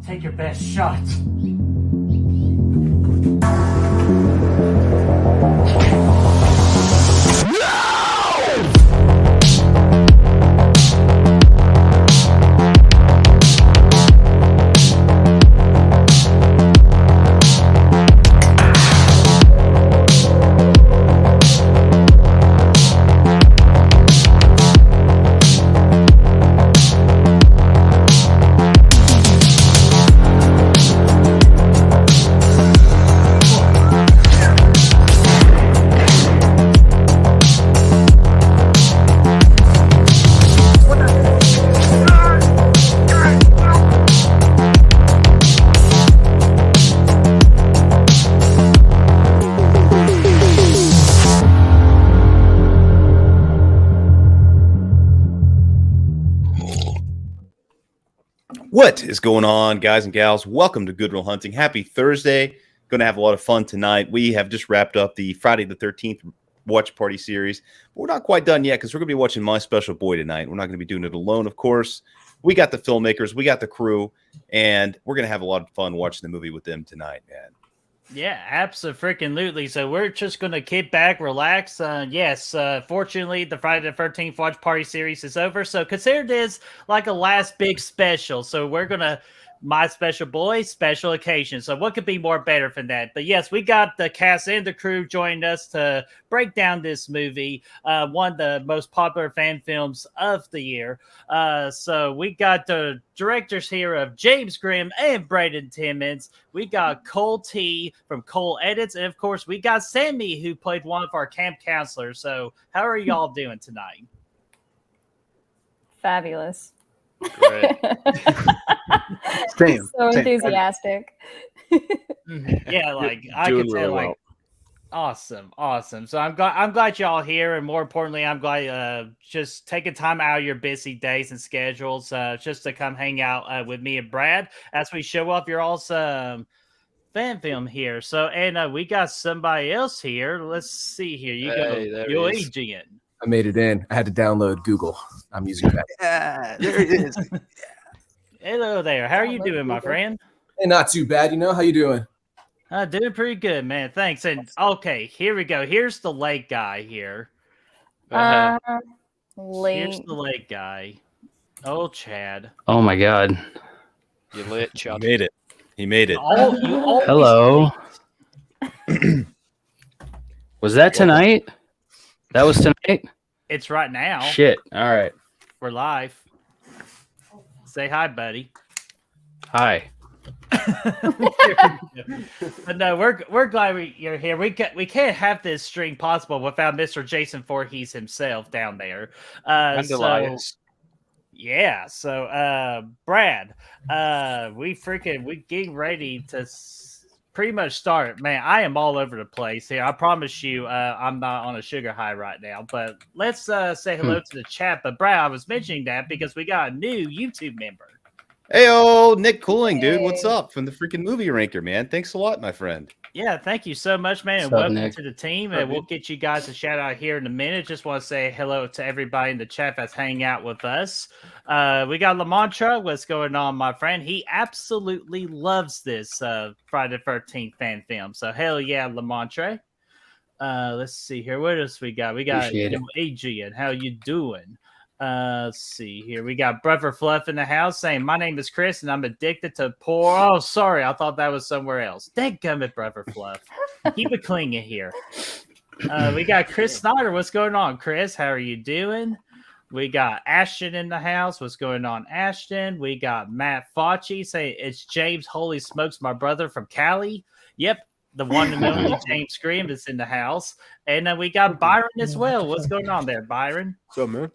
Take your best shot. What is going on, guys and gals? Welcome to Good Real Hunting. Happy Thursday. Going to have a lot of fun tonight. We have just wrapped up the Friday the 13th watch party series, but we're not quite done yet because we're going to be watching My Special Boy tonight. We're not going to be doing it alone, of course. We got the filmmakers, we got the crew, and we're going to have a lot of fun watching the movie with them tonight, man. Yeah, absolutely. So we're just going to kick back, relax. Fortunately, the Friday the 13th Watch Party series is over. So consider this like a last big special. So we're going to My Special Boy, special occasion. So what could be more better than that? But yes, we got the cast and the crew joined us to break down this movie, one of the most popular fan films of the year. So we got the directors here of James Grimm and Braden Timmons. We got Cole T from Cole Edits. And of course, we got Sammy, who played one of our camp counselors. So how are y'all doing tonight? Fabulous. Great. So enthusiastic. Yeah, like I could tell, like awesome. So I'm glad y'all here, and more importantly, I'm glad just taking time out of your busy days and schedules just to come hang out with me and Brad as we show off your awesome fan film here. So and we got somebody else here. Let's see here. You're Adrian. I made it in. I had to download Google. I'm using that. Yeah, there it is. Hello there. How are you doing, my friend? Hey, not too bad. You know, how you doing? Doing pretty good, man. Thanks. And okay, here we go. Here's the lake guy here. Here's the lake guy. Oh, Chad. Oh my God. You lit, Chuck. He made it. Hello. Was that tonight? That was tonight? It's right now. Shit. All right. We're live. Say hi, buddy. Hi. But no, we're glad you're here. We can't have this stream possible without Mr. Jason Voorhees himself down there. So Brad, we getting ready to pretty much start. Man, I am all over the place here. I promise you, I'm not on a sugar high right now. But let's say hello to the chat. But Brad, I was mentioning that because we got a new YouTube member. Hey, Nick Cooling, dude. What's up from the freaking movie ranker, man? Thanks a lot, my friend. Yeah, thank you so much, man. And welcome to the team. And we'll get you guys a shout out here in a minute. Just want to say hello to everybody in the chat that's hanging out with us. We got Lamontra. What's going on, my friend? He absolutely loves this Friday the 13th fan film. So hell yeah, Lamontra. Let's see here. What else we got? We got Adrian. How you doing? Let's see here. We got Brother Fluff in the house saying, "My name is Chris and I'm addicted to porn." Oh, sorry. I thought that was somewhere else. Dadgummit, Brother Fluff. Keep it clean here. We got Chris Snyder. What's going on, Chris? How are you doing? We got Ashton in the house. What's going on, Ashton? We got Matt Fauci saying, "It's James. Holy smokes, my brother from Cali." Yep. The one and only James Graham is in the house. And we got Byron as well. What's going on there, Byron? What's up, man?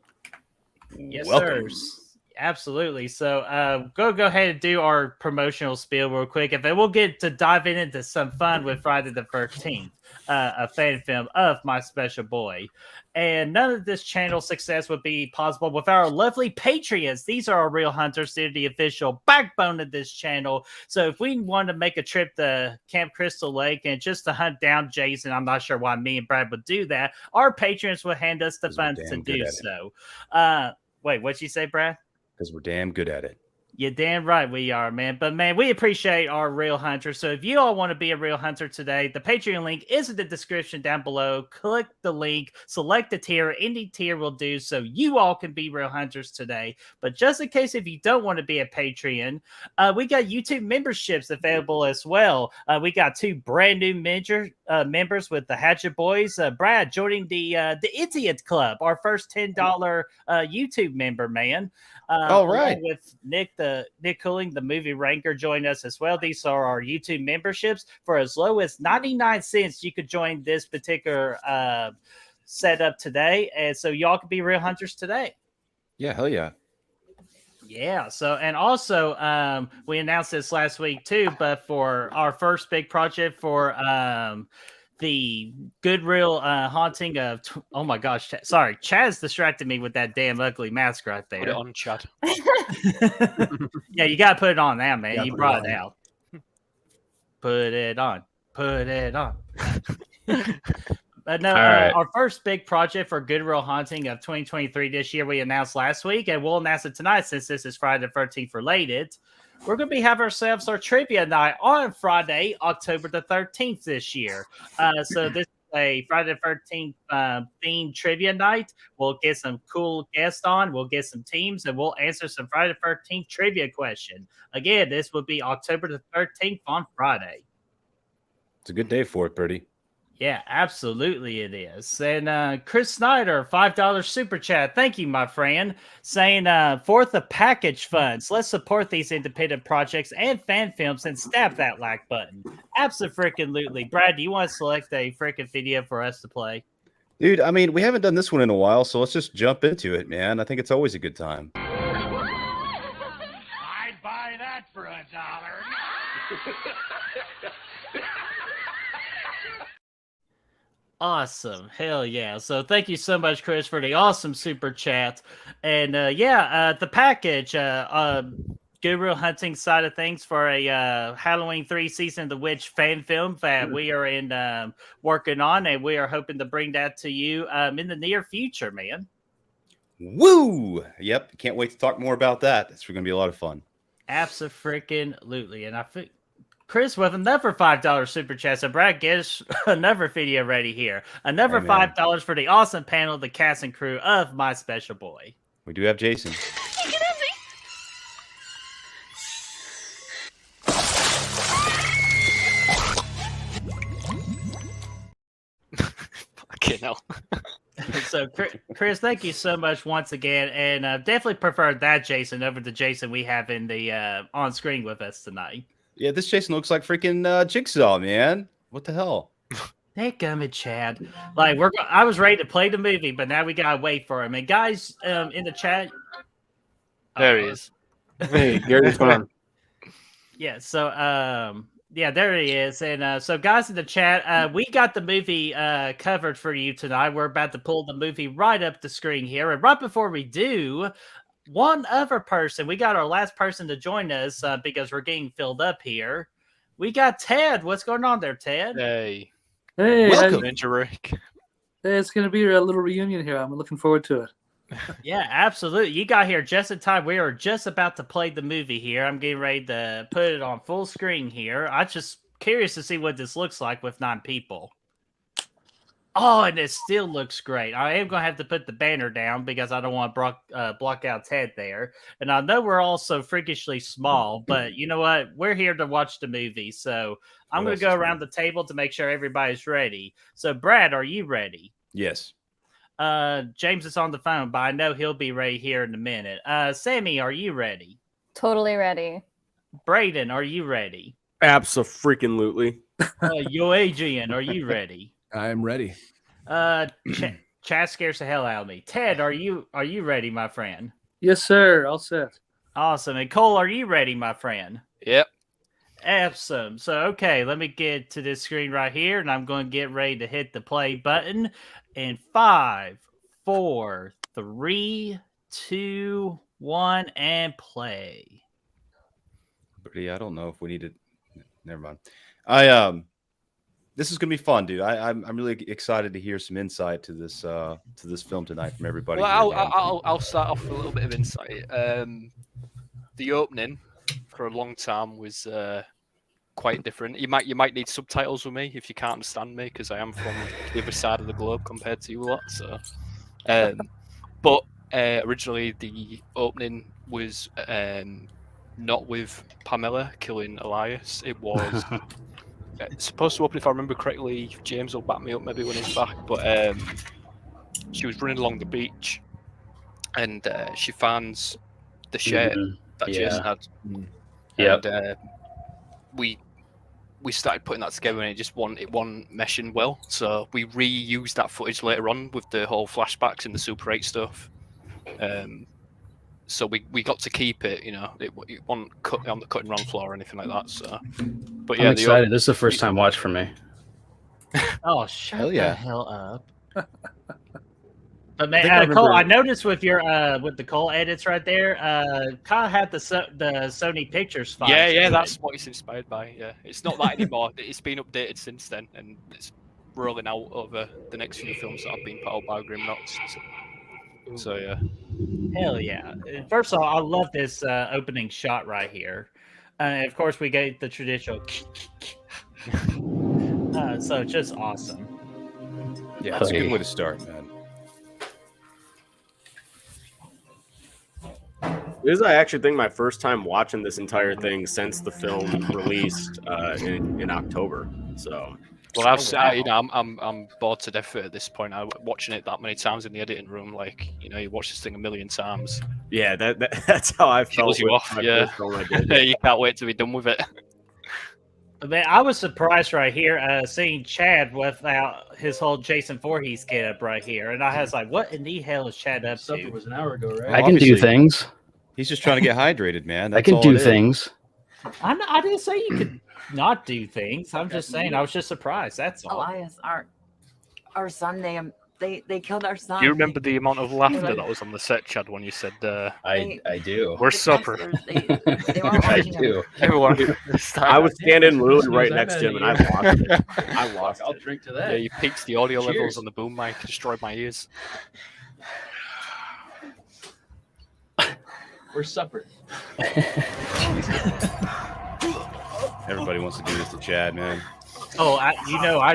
Yes, Welcome. sir. Absolutely. So go ahead and do our promotional spiel real quick. And then we'll get to dive into some fun with Friday the 13th, a fan film of My Special Boy. And none of this channel success would be possible without our lovely Patreons. These are our real hunters. They're the official backbone of this channel. So if we want to make a trip to Camp Crystal Lake and just to hunt down Jason, I'm not sure why me and Brad would do that. Our patrons will hand us the funds to do so. Wait, what'd you say, Brad? Because we're damn good at it. You're damn right we are, man. But, man, we appreciate our real hunters. So if you all want to be a real hunter today, the Patreon link is in the description down below. Click the link, select a tier. Any tier will do so you all can be real hunters today. But just in case if you don't want to be a Patreon, we got YouTube memberships available as well. We got 2 brand new members with the Hatchet Boys. Brad joining the Idiot Club, our first $10 YouTube member, man. All right. With Nick Cooling, the movie ranker, join us as well. These are our YouTube memberships. For as low as 99 cents, you could join this particular setup today. And so y'all can be real hunters today. Yeah, hell yeah. Yeah. So, and also, we announced this last week too, but for our first big project for the Good Real haunting of oh my gosh, sorry, Chaz distracted me with that damn ugly mask right there. Put it on, Chad. Yeah, you gotta put it on now, man. Yeah, You put brought it it out. Put it on. But no, right. Our first big project for Good Real Haunting of 2023 this year we announced last week, and we'll announce it tonight since this is Friday the 13th related. We're going to be having ourselves our trivia night on Friday, October the 13th this year. So this is a Friday the 13th themed trivia night. We'll get some cool guests on. We'll get some teams, and we'll answer some Friday the 13th trivia question. Again, this will be October the 13th on Friday. It's a good day for it, Birdie. Yeah, absolutely it is. And Chris Snyder, $5 super chat. Thank you, my friend. Saying, for the package funds, let's support these independent projects and fan films and stab that like button. Absolutely. Brad, do you want to select a freaking video for us to play? Dude, I mean, we haven't done this one in a while, so let's just jump into it, man. I think it's always a good time. I'd buy that for $1. Awesome. Hell yeah. So thank you so much, Chris, for the awesome super chat. And the package, Good Real Hunting side of things for a Halloween 3 Season of the Witch fan film that we are in working on, and we are hoping to bring that to you in the near future, man. Woo! Yep. Can't wait to talk more about that. It's going to be a lot of fun. Absolutely. And I think Chris with another $5 super chat. So Brad gets another video ready here. Another $5 for the awesome panel, the cast and crew of My Special Boy. We do have Jason. Fucking hell. So, Chris, thank you so much once again, and definitely prefer that Jason over the Jason we have in the on screen with us tonight. Yeah, this Jason looks like freaking Jigsaw, man. What the hell? Dadgummit, Chad. Like I was ready to play the movie, but now we gotta wait for him. And guys, in the chat, There he is. Hey, Gary's fun. yeah. So, yeah, there he is. And so, guys in the chat, we got the movie covered for you tonight. We're about to pull the movie right up the screen here, and right before we do, one other person, we got our last person to join us because we're getting filled up here. We got Ted. What's going on there, Ted? Hey. Hey, Welcome. Ninja Rick. hey, it's going to be a little reunion here. I'm looking forward to it. Yeah, absolutely. You got here just in time. We are just about to play the movie here. I'm getting ready to put it on full screen here. I'm just curious to see what this looks like with 9 people. Oh, and it still looks great. I am going to have to put the banner down because I don't want to block out Ted there. And I know we're all so freakishly small, but you know what? We're here to watch the movie. So I'm going to go around the table to make sure everybody's ready. So, Brad, are you ready? Yes. James is on the phone, but I know he'll be ready here in a minute. Sammy, are you ready? Totally ready. Braden, are you ready? Abso-freaking-lutely. Yo, Adrian, are you ready? I am ready. Chad scares the hell out of me. Ted, are you ready, my friend? Yes, sir. All set. Awesome. And Cole, are you ready, my friend? Yep. Awesome. So, okay, let me get to this screen right here, and I'm going to get ready to hit the play button. In 5, 4, 3, 2, 1, and play. Pretty. I don't know if we need to. Never mind. This is gonna be fun, dude. I'm really excited to hear some insight to this film tonight from everybody. Well, I'll start off with a little bit of insight. the opening for a long time was quite different. You might need subtitles with me if you can't understand me, because I am from the other side of the globe compared to you lot. So, but originally the opening was not with Pamela killing Elias. It was supposed to open, if I remember correctly. James will back me up maybe when he's back, but she was running along the beach, and she finds the shirt that Jason had. And we started putting that together, and it wasn't meshing well. So we reused that footage later on with the whole flashbacks and the Super 8 stuff. So we got to keep it, you know, it wasn't cut on the cutting room floor or anything like that. So, but yeah, I'm excited. This is the first time watch for me. Oh, shut the hell up! But man, I Cole, I noticed with your with the Cole edits right there, Kyle had the Sony Pictures file. Yeah, that's what it's inspired by. Yeah, it's not that anymore. It's been updated since then, and it's rolling out over the next few films that have been put out by Grimnox. So yeah. Hell yeah! First of all, I love this opening shot right here. Of course, we get the traditional. So just awesome. Yeah, that's a good way to start, man. This is, I actually think, my first time watching this entire thing since the film released in October. So, well, I'm bored to death at this point. I'm watching it that many times in the editing room. Like, you know, you watch this thing a million times. Yeah, that's how I felt. Kills you off. Yeah, you can't wait to be done with it. Man, I was surprised right here seeing Chad without his whole Jason Voorhees get up right here, and I was like, "What in the hell is Chad up to?" It was an hour ago, right? Well, I can do things. He's just trying to get hydrated, man. I can do things. I didn't say you could not do things. I'm just saying I was just surprised. That's all. Elias, our son, they killed our son. Do you remember the amount of laughter that was on the set, Chad, when you said, I do. Where's supper? They weren't I watching do. Everyone. I was standing literally right next to him, and I lost it. I lost I'll it. drink to that. Yeah, you peaked the audio levels on the boom mic, destroyed my ears. Where's supper? Everybody wants to do this to Chad, man. Oh, I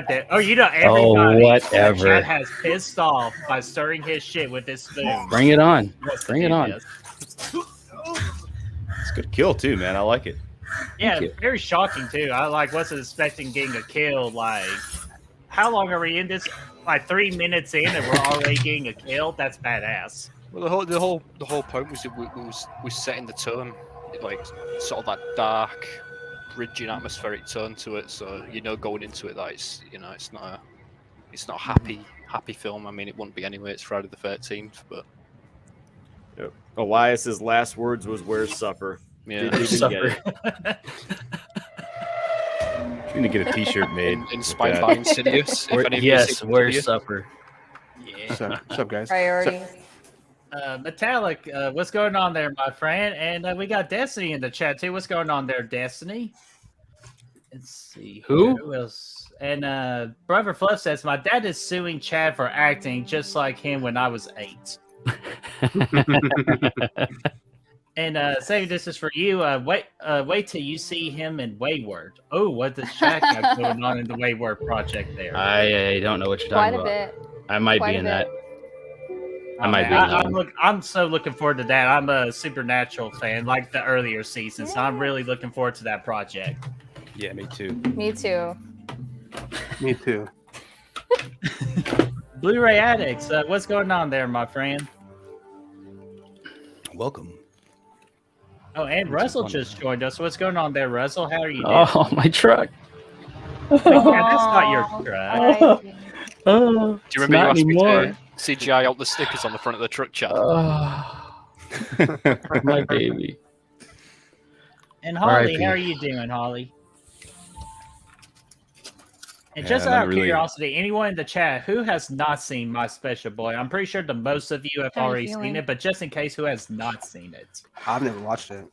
did. Oh, everybody. Whatever. Chad has pissed off by stirring his shit with this spoon. Bring it on. Bring it on. It's a good kill too, man. I like it. Yeah, very shocking too. I wasn't expecting getting a kill. Like, how long are we in this? Like 3 minutes in, and we're already getting a kill. That's badass. Well, the whole point was it was setting the tone, like sort of that dark, bridging atmospheric tone to it. So going into it that it's not a happy film. I mean, it wouldn't be anyway. It's Friday the 13th, but Elias's last words was, "Where's supper?" Yeah, Did you supper. get it? I'm gonna get a T-shirt made. Inspired by Insidious. Yes, where's supper? Yeah. What's up, guys? Priorities. Metallic, what's going on there, my friend? And we got Destiny in the chat too. What's going on there, Destiny? Let's see. Who else? And Brother Fluff says, "My dad is suing Chad for acting just like him when I was 8." And saying this is for you. Wait till you see him in Wayward. Oh, what does Chad got going on in the Wayward project there? I don't know what you're talking about. Quite a bit. I might be in that. I might be. I'm so looking forward to that. I'm a Supernatural fan, like the earlier seasons. So I'm really looking forward to that project. Yeah, me too. Me too. Me too. Blu-ray Addicts, what's going on there, my friend? Welcome. Oh, and Russell just joined us. What's going on there, Russell? How are you doing? Oh, my truck. That's not your truck. Do you remember you asked me to CGI out the stickers on the front of the truck, Chad? My baby. And Holly, how are you doing, Holly? And just out of curiosity, anyone in the chat who has not seen My Special Boy? I'm pretty sure the most of you have already seen it, but just in case, who has not seen it? I've never watched it.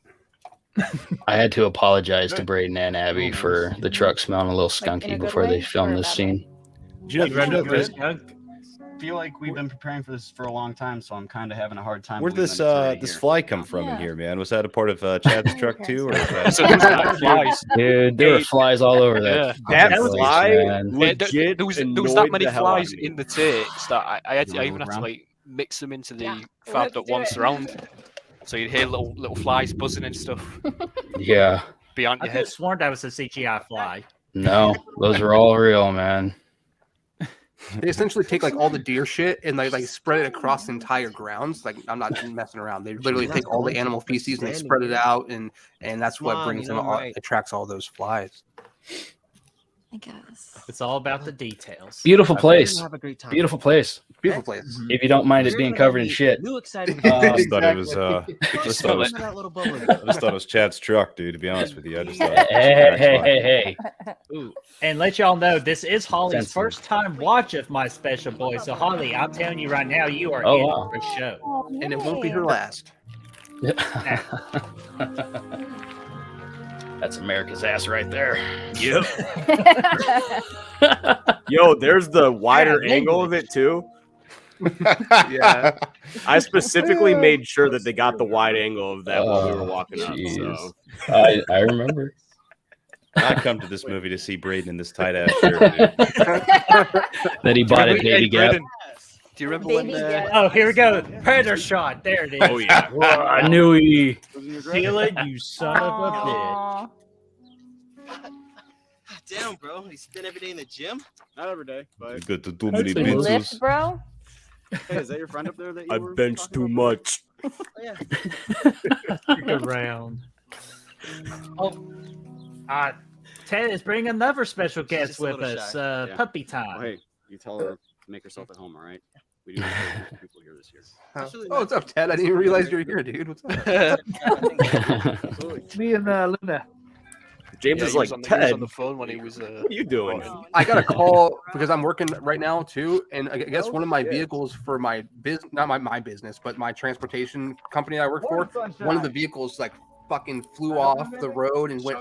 I had to apologize to Braden and Abby for the truck smelling a little skunky before they filmed this scene. Did you know feel like we've been preparing for this for a long time, so I'm kind of having a hard time. Where'd believing this it's already this here. fly come from in here, man? Was that a part of Chad's truck too, or was that... So there's not flies. Dude, there were flies all over that. That fucking place, fly man. legit there was that annoyed many the hell out flies of me. in the takes that I You wanna even move had to around? like mix them into the Yeah, fab let's that do wants it. around. So you'd hear little flies buzzing and stuff Yeah. behind I your could have head. sworn that was a CGI fly. No, those are all real, man. They essentially take like all the deer shit and like spread it across the entire grounds. Like I'm not messing around. They literally take all the animal feces and they spread it out, and that's what brings in attracts all those flies. I guess. It's all about the details. Beautiful place. Have a great time. Beautiful place. Beautiful place. If you don't mind it being covered in shit. New exciting. I just thought it was. I just thought it was. That little bubble. I just thought it was Chad's truck, dude. To be honest with you, I just thought. Hey. Ooh. And let y'all know, this is Holly's Sensitive. first time watch of My Special Boy. So, Holly, I'm telling you right now, you are Oh, in wow. for a show. Oh, And it won't be her yay. last. That's America's ass right there. Yep. Yo, there's the wider Yeah, angle of it too. Yeah. I specifically made sure that they got the wide angle of that while we were walking up. So I remember. I come to this movie to see Braden in this tight ass shirt, dude. That he bought at Baby Gap. Braden, do you remember when? Baby Gap. Oh, here we go. Predator shot. There it is. oh yeah. I knew he. Feel it, you son of a bitch. Aw. Damn, bro. You spend every day in the gym? Not every day, but You got the too many You lift, pizzas. bro? hey, is that your friend up there that you I were benched talking too about? much. Oh, yeah. Stick around. Oh, Ted is bringing another special guest just a with little us. shy. Yeah. Puppy Oh, time. hey, you tell her to make herself at home, all right? We do have people here this year. Oh, what's up, Ted? I didn't even realize you were here, dude. What's up? Absolutely. Me and Luna. James Yeah, is he like, was on Ted, the phone when he was. what are you doing? I got a call because I'm working right now too, and I guess one of my vehicles for my business, not my business, but my transportation company I work for, one of the vehicles like fucking flew off the road and went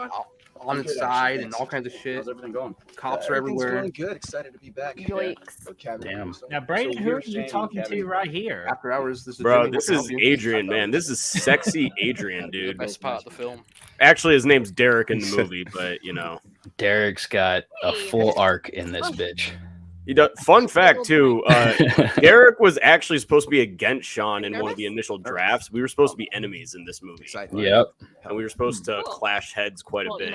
on its side and all kinds of shit. How's everything going? Cops are everywhere. Good. Excited to be back. Yikes. Damn. Now, Braden, So who are you're you saying, talking to Kevin- right here? After hours, this is Bro, Jimmy. this What is can I help you? Adrian, man. This is sexy Adrian, The dude. best part of the film. Actually, his name's Derek in the movie, but you know, Derek's got a full arc in this bitch. he does. Fun fact too, Derek was actually supposed to be against Sean in one of the initial drafts. We were supposed to be enemies in this movie, Yep. and we were supposed to clash heads quite a bit.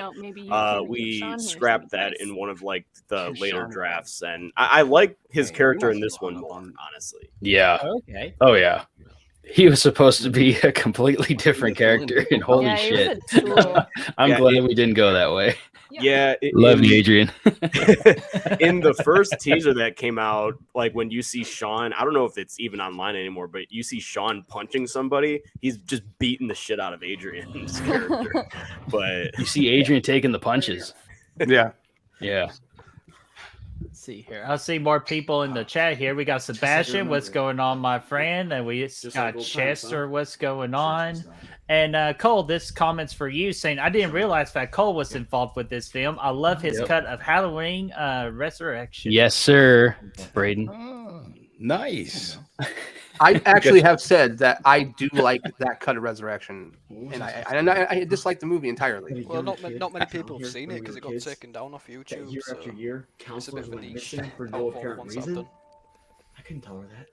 We scrapped that in one of like the later drafts, and I like his character in this one more, honestly. Yeah. Okay. Oh yeah. He was supposed to be a completely different character, and holy Yeah, he was shit. a tool. I'm Yeah, glad we didn't go that way. Yeah, Love you, Adrian. in the first teaser that came out, like when you see Sean, I don't know if it's even online anymore, but you see Sean punching somebody, he's just beating the shit out of Adrian's character. But You see Adrian taking the punches. Yeah. Yeah. Let's see here. I see more people in the chat here. We got Sebastian. What's going on, my friend? And we got Chester. What's going on? And Cole, this comment's for you, saying, I didn't realize that Cole was involved with this film. I love his cut of Halloween Resurrection. Yes, sir. Braden. Nice. I actually have said that I do like that cut of Resurrection, and I dislike the movie entirely. Well, not many people have seen it because it got taken down off YouTube. Year so after year, it's a counselors bit of a went niche. missing for out no of all the apparent ones I've reason. done. I couldn't tell her that.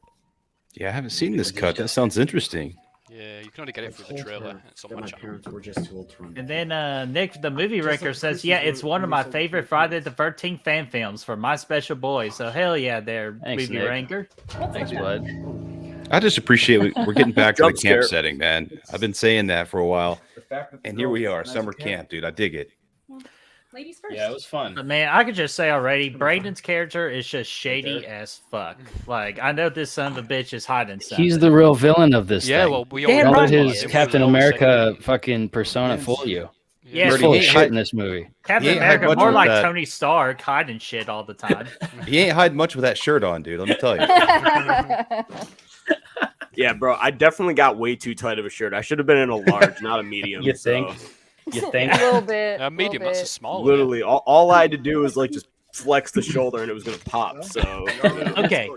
Yeah, I haven't seen this cut. That sounds interesting. Yeah, you can only get it through the trailer. It's on That my my channel. parents were just too old to run. And then Nick, the movie wrecker, says, yeah, it's one of my favorite Friday the 13th fan films for My Special Boy. So hell yeah, there, Thanks, movie Nick. ranker. Thanks, bud. I just appreciate we're getting back to the Jump camp scare. setting, man. I've been saying that for a while, The fact that the and here girl we was are, nice summer as a cat. camp, dude. I dig it. Ladies first. Yeah, it was fun. But man, I could just say already, Braden's character is just shady as fuck. Like, I know this son of a bitch is hiding something. He's the real villain of this Yeah, thing. well, we Damn all Don't right let he his is. Captain America fucking persona fool you. Yeah, He's Brody, full he of ain't shit hide- in this movie. Captain He ain't hide America, much more with like that. Tony Stark, hiding shit all the time. He ain't hiding much with that shirt on, dude. Let me tell you. Yeah, bro, I definitely got way too tight of a shirt. I should have been in a large, not a medium. You think? so You think? A little bit. medium, little that's a bit. small one. literally, all I had to do was like just flex the shoulder and it was gonna pop. So Okay.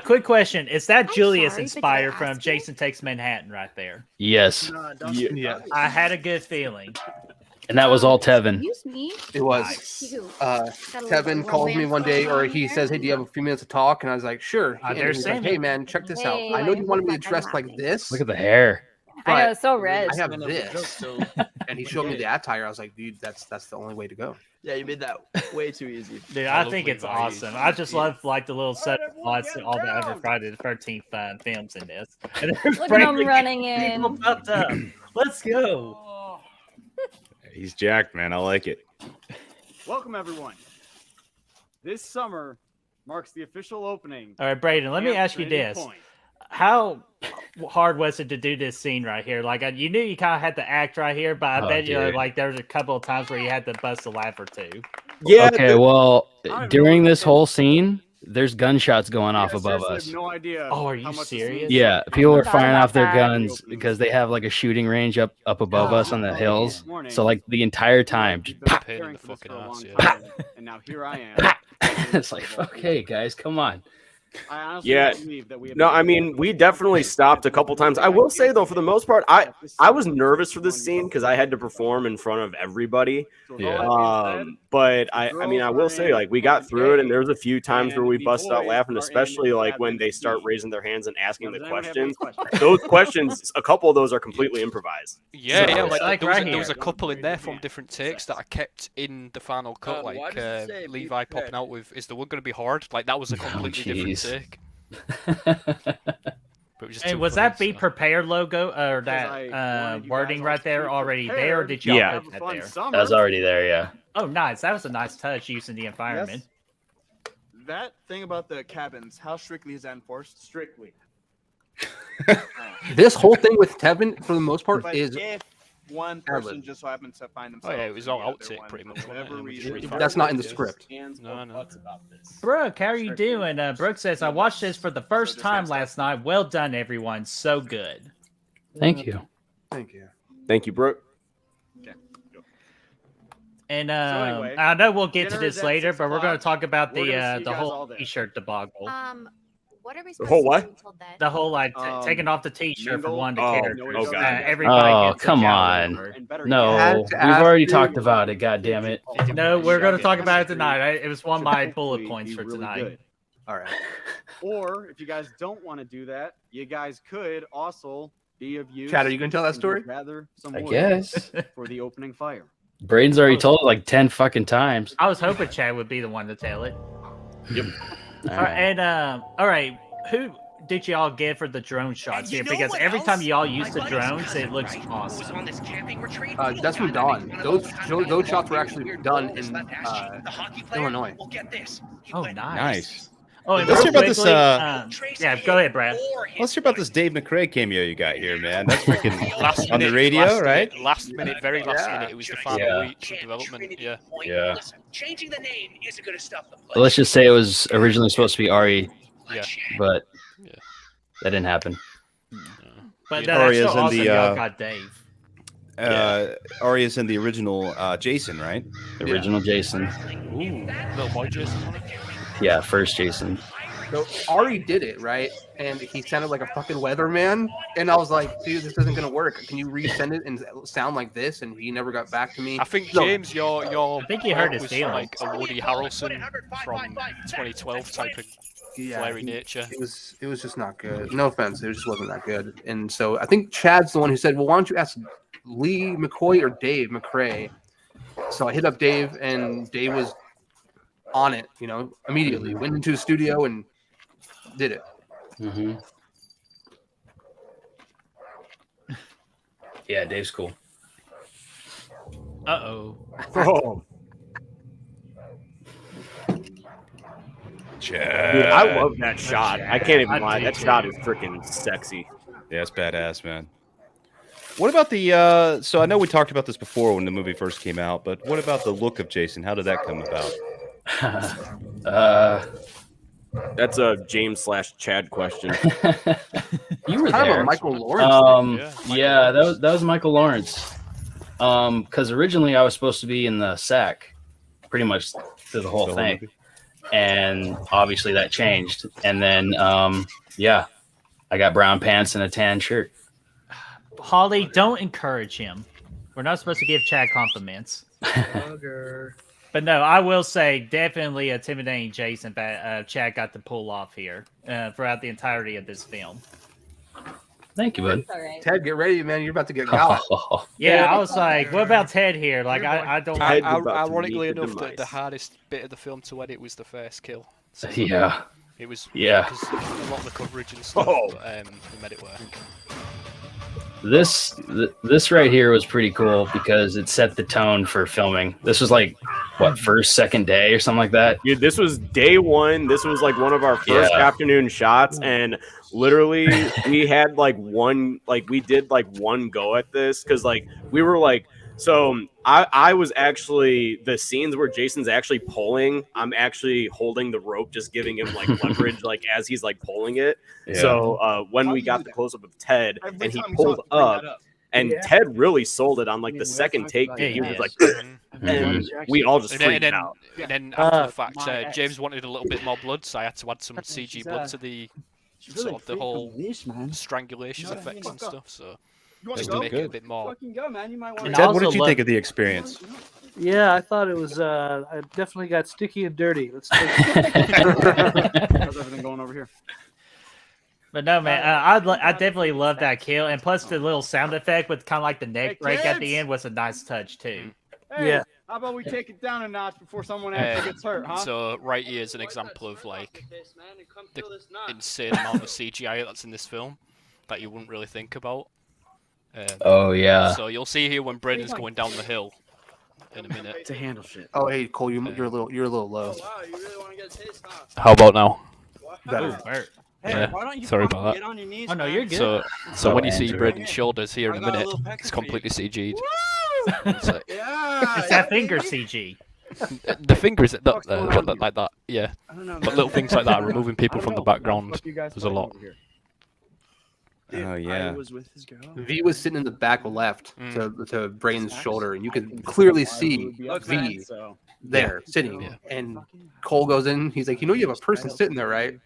Quick question: is that Julius inspired from Jason Takes Manhattan right there? Yes. Yeah. I had a good feeling. And that was all Tevin. Excuse me. It was. Tevin calls me one day, or he says, "Hey, do you have a few minutes to talk?" And I was like, "Sure." And there's he's like, Sammy. "Hey, man, check this out. I know you wanted me to dress like this. Look at the hair. I know, so red. I have this." And he showed me the attire. I was like, "Dude, that's the only way to go." Yeah, you made that way too easy. Dude, I think it's awesome. I just love like the little set of plots and all the other Friday the 13th films in this. And Look at him running in. People popped up. Let's go. He's jacked, man. I like it. Welcome, everyone. This summer marks the official opening. All right, Braden, let me ask you this. How hard was it to do this scene right here? Like, you knew you kind of had to act right here, but I bet you like there was a couple of times where you had to bust a laugh or two. Yeah. Okay, well, during this whole scene, there's gunshots going off above us. I have no idea. Oh, are you serious? Yeah, people are firing off their guns because they have like a shooting range up above us on the hills. So like the entire time, just pop, Pain in the fucking ass, pop. And now here I am. It's like, okay, guys, come on. I honestly Yeah. don't believe that we have No, I mean, we definitely stopped a couple times. I will say though, for the most part, I was nervous for this scene because I had to perform in front of everybody. Yeah. But I mean, I will say, like, we got through it, and there was a few times where we busted out laughing, especially like when they start raising their hands and asking the questions. Those questions, a couple of those are completely improvised. Yeah, So- yeah. Like, like there, right was a here. couple in there from different takes that I kept in the final cut, why like does it say be Levi popping prepared? out with "Is the wood going to be hard?" Like that was a completely different jeez. take. But it was just Hey, too was funny, that Be so. Prepared logo or I that wanted you wording guys right all there to be already there, or did y'all Yeah. put that there? Summer. That was already there, yeah. Oh, nice. That was a nice touch using the environment. That thing about the cabins, how strictly is that enforced? Strictly. This whole thing with Tevin, for the most part, But is if one person just so happens to find Oh themselves, yeah, it was all in the other outtake one, pretty much. for wasn't it? whatever And we just reason, refired that's not in the it. script. No, no. Brooke, how are you doing? Brooke says, I watched this for the first time last night. Well done, everyone. So good. Thank you. Thank you. Thank you, Brooke. And anyway, I know we'll get to dinner is this at later, 6 but we're going to o'clock. talk about We're gonna see the you guys all whole there. t-shirt debacle. What are we The supposed whole to what? do until then? The whole like taking off the t-shirt from mingle? one of the Oh, characters. oh, God. Everybody Oh, gets a come jowl on. over. And better No, had we've to ask already you- talked about it. God damn it! No, we're going to Okay, talk about it chemistry tonight. It was one of my should bullet hopefully points be for really tonight. good. All right. Or if you guys don't want to do that, you guys could also be of use. Chad, are you gonna tell that and story? Rather some I wood guess for the opening fire. Braden's already told it like 10 fucking times. I was hoping Chad would be the one to tell it. Yep. All right, and all right, who did y'all get for the drone shots here? Because every time y'all use the drones, it looks awesome. That's from Dawn. Those shots were actually done in Illinois. Oh, nice. Nice. Oh, and Let's real hear about this, quickly, yeah, go ahead, Brad. Let's hear about this Dave McRae cameo you got here, man. That's freaking Last on the minute, radio, last right? Minute, last minute, very last Yeah. minute. It was the final Yeah. weeks of development. Yeah. Yeah. Changing the name isn't going to stop the Well, let's just say it was originally supposed to be Ari, Yeah. but Yeah. that didn't happen. But Yeah. that's Aria's still in awesome. the, Y'all got Dave. Arya's in the original Jason, right? The original Jason. Ooh, little boy Jason. Yeah, first Jason. So Ari did it, right? And he sounded like a fucking weatherman. And I was like, dude, this isn't gonna work. Can you resend it and sound like this? And he never got back to me. I think No. James, your I think you heard his was feelings. like a Woody Harrelson from 2012 type of flary nature. It was just not good. No offense, it just wasn't that good. And so I think Chad's the one who said, well, why don't you ask Lee McCoy or Dave McRae? So I hit up Dave, and Dave was on it, immediately. Went into the studio and did it. Mm-hmm. Yeah, Dave's cool. Uh-oh. Oh, Chad. dude, I love that shot. I can't even I lie. do That too. shot is freaking sexy. Yeah, it's badass, man. What about the so I know we talked about this before when the movie first came out, but what about the look of Jason? How did that come about? That's a James/Chad question. You were Kind of there. a Michael Lawrence thing. Yeah, that was Michael Lawrence. Because originally I was supposed to be in the sack, pretty much through the whole The whole thing. movie. And obviously that changed. And then, yeah, I got brown pants and a tan shirt. Holly, don't encourage him. We're not supposed to give Chad compliments. But no, I will say definitely intimidating Jason. Chad got to pull off here throughout the entirety of this film. Thank you, bud. Ted, get ready, man. You're about to get got. Yeah, I was like, what about Ted here? Like, I don't. Ironically enough, the hardest bit of the film to edit was the first kill. So Yeah. It was Yeah. because a lot of the coverage and stuff. But, we made it work. This right here was pretty cool because it set the tone for filming. This was like what, first, second day or something like that. Dude, this was day one. This was like one of our first afternoon shots, and literally we had like we did like one go at this because like we were like. So I was actually, the scenes where Jason's actually pulling, I'm actually holding the rope, just giving him like leverage, like as he's like pulling it. Yeah. So when we got the close up of Ted and he pulled up, and Ted really sold it on like the second take. He was like, and we all just freaked out. And then after the fact, James wanted a little bit more blood, so I had to add some CG blood to the sort of the whole strangulation effects and stuff. So. Just to make it a bit more. Ted, what did you think of the experience? Yeah, I thought it was. I definitely got sticky and dirty. Let's take How's everything going over here? But no, man, I definitely love that kill, and plus the little sound effect with kind of like the neck break at the end was a nice touch too. Hey, yeah. How about we take it down a notch before someone actually gets hurt, huh? So right here is an example of like the insane amount of CGI that's in this film that you wouldn't really think about. Oh yeah. So you'll see here when Braden's going down the hill in a minute to handle shit. Oh, hey Cole, you're a little low. Wow, you really want to get a taste, huh? How about now? Better. Hey, why don't you Sorry fucking about get that. on your knees, Oh no, man? you're good. So when you see Andrew. Braden's shoulders here in a I got a minute, little peck it's for completely CG'd. Yeah. It's that finger CG. The fingers like that, yeah. I don't know, But man. little things like that, removing people I from don't the know. background, What you guys there's a lot. over here? Dude, Oh, yeah. I was with his girl. V was sitting in the back left to Braden's shoulder, and you could clearly see Look, V man, so. there sitting. And Cole goes in. He's like, you have a person sitting there, right?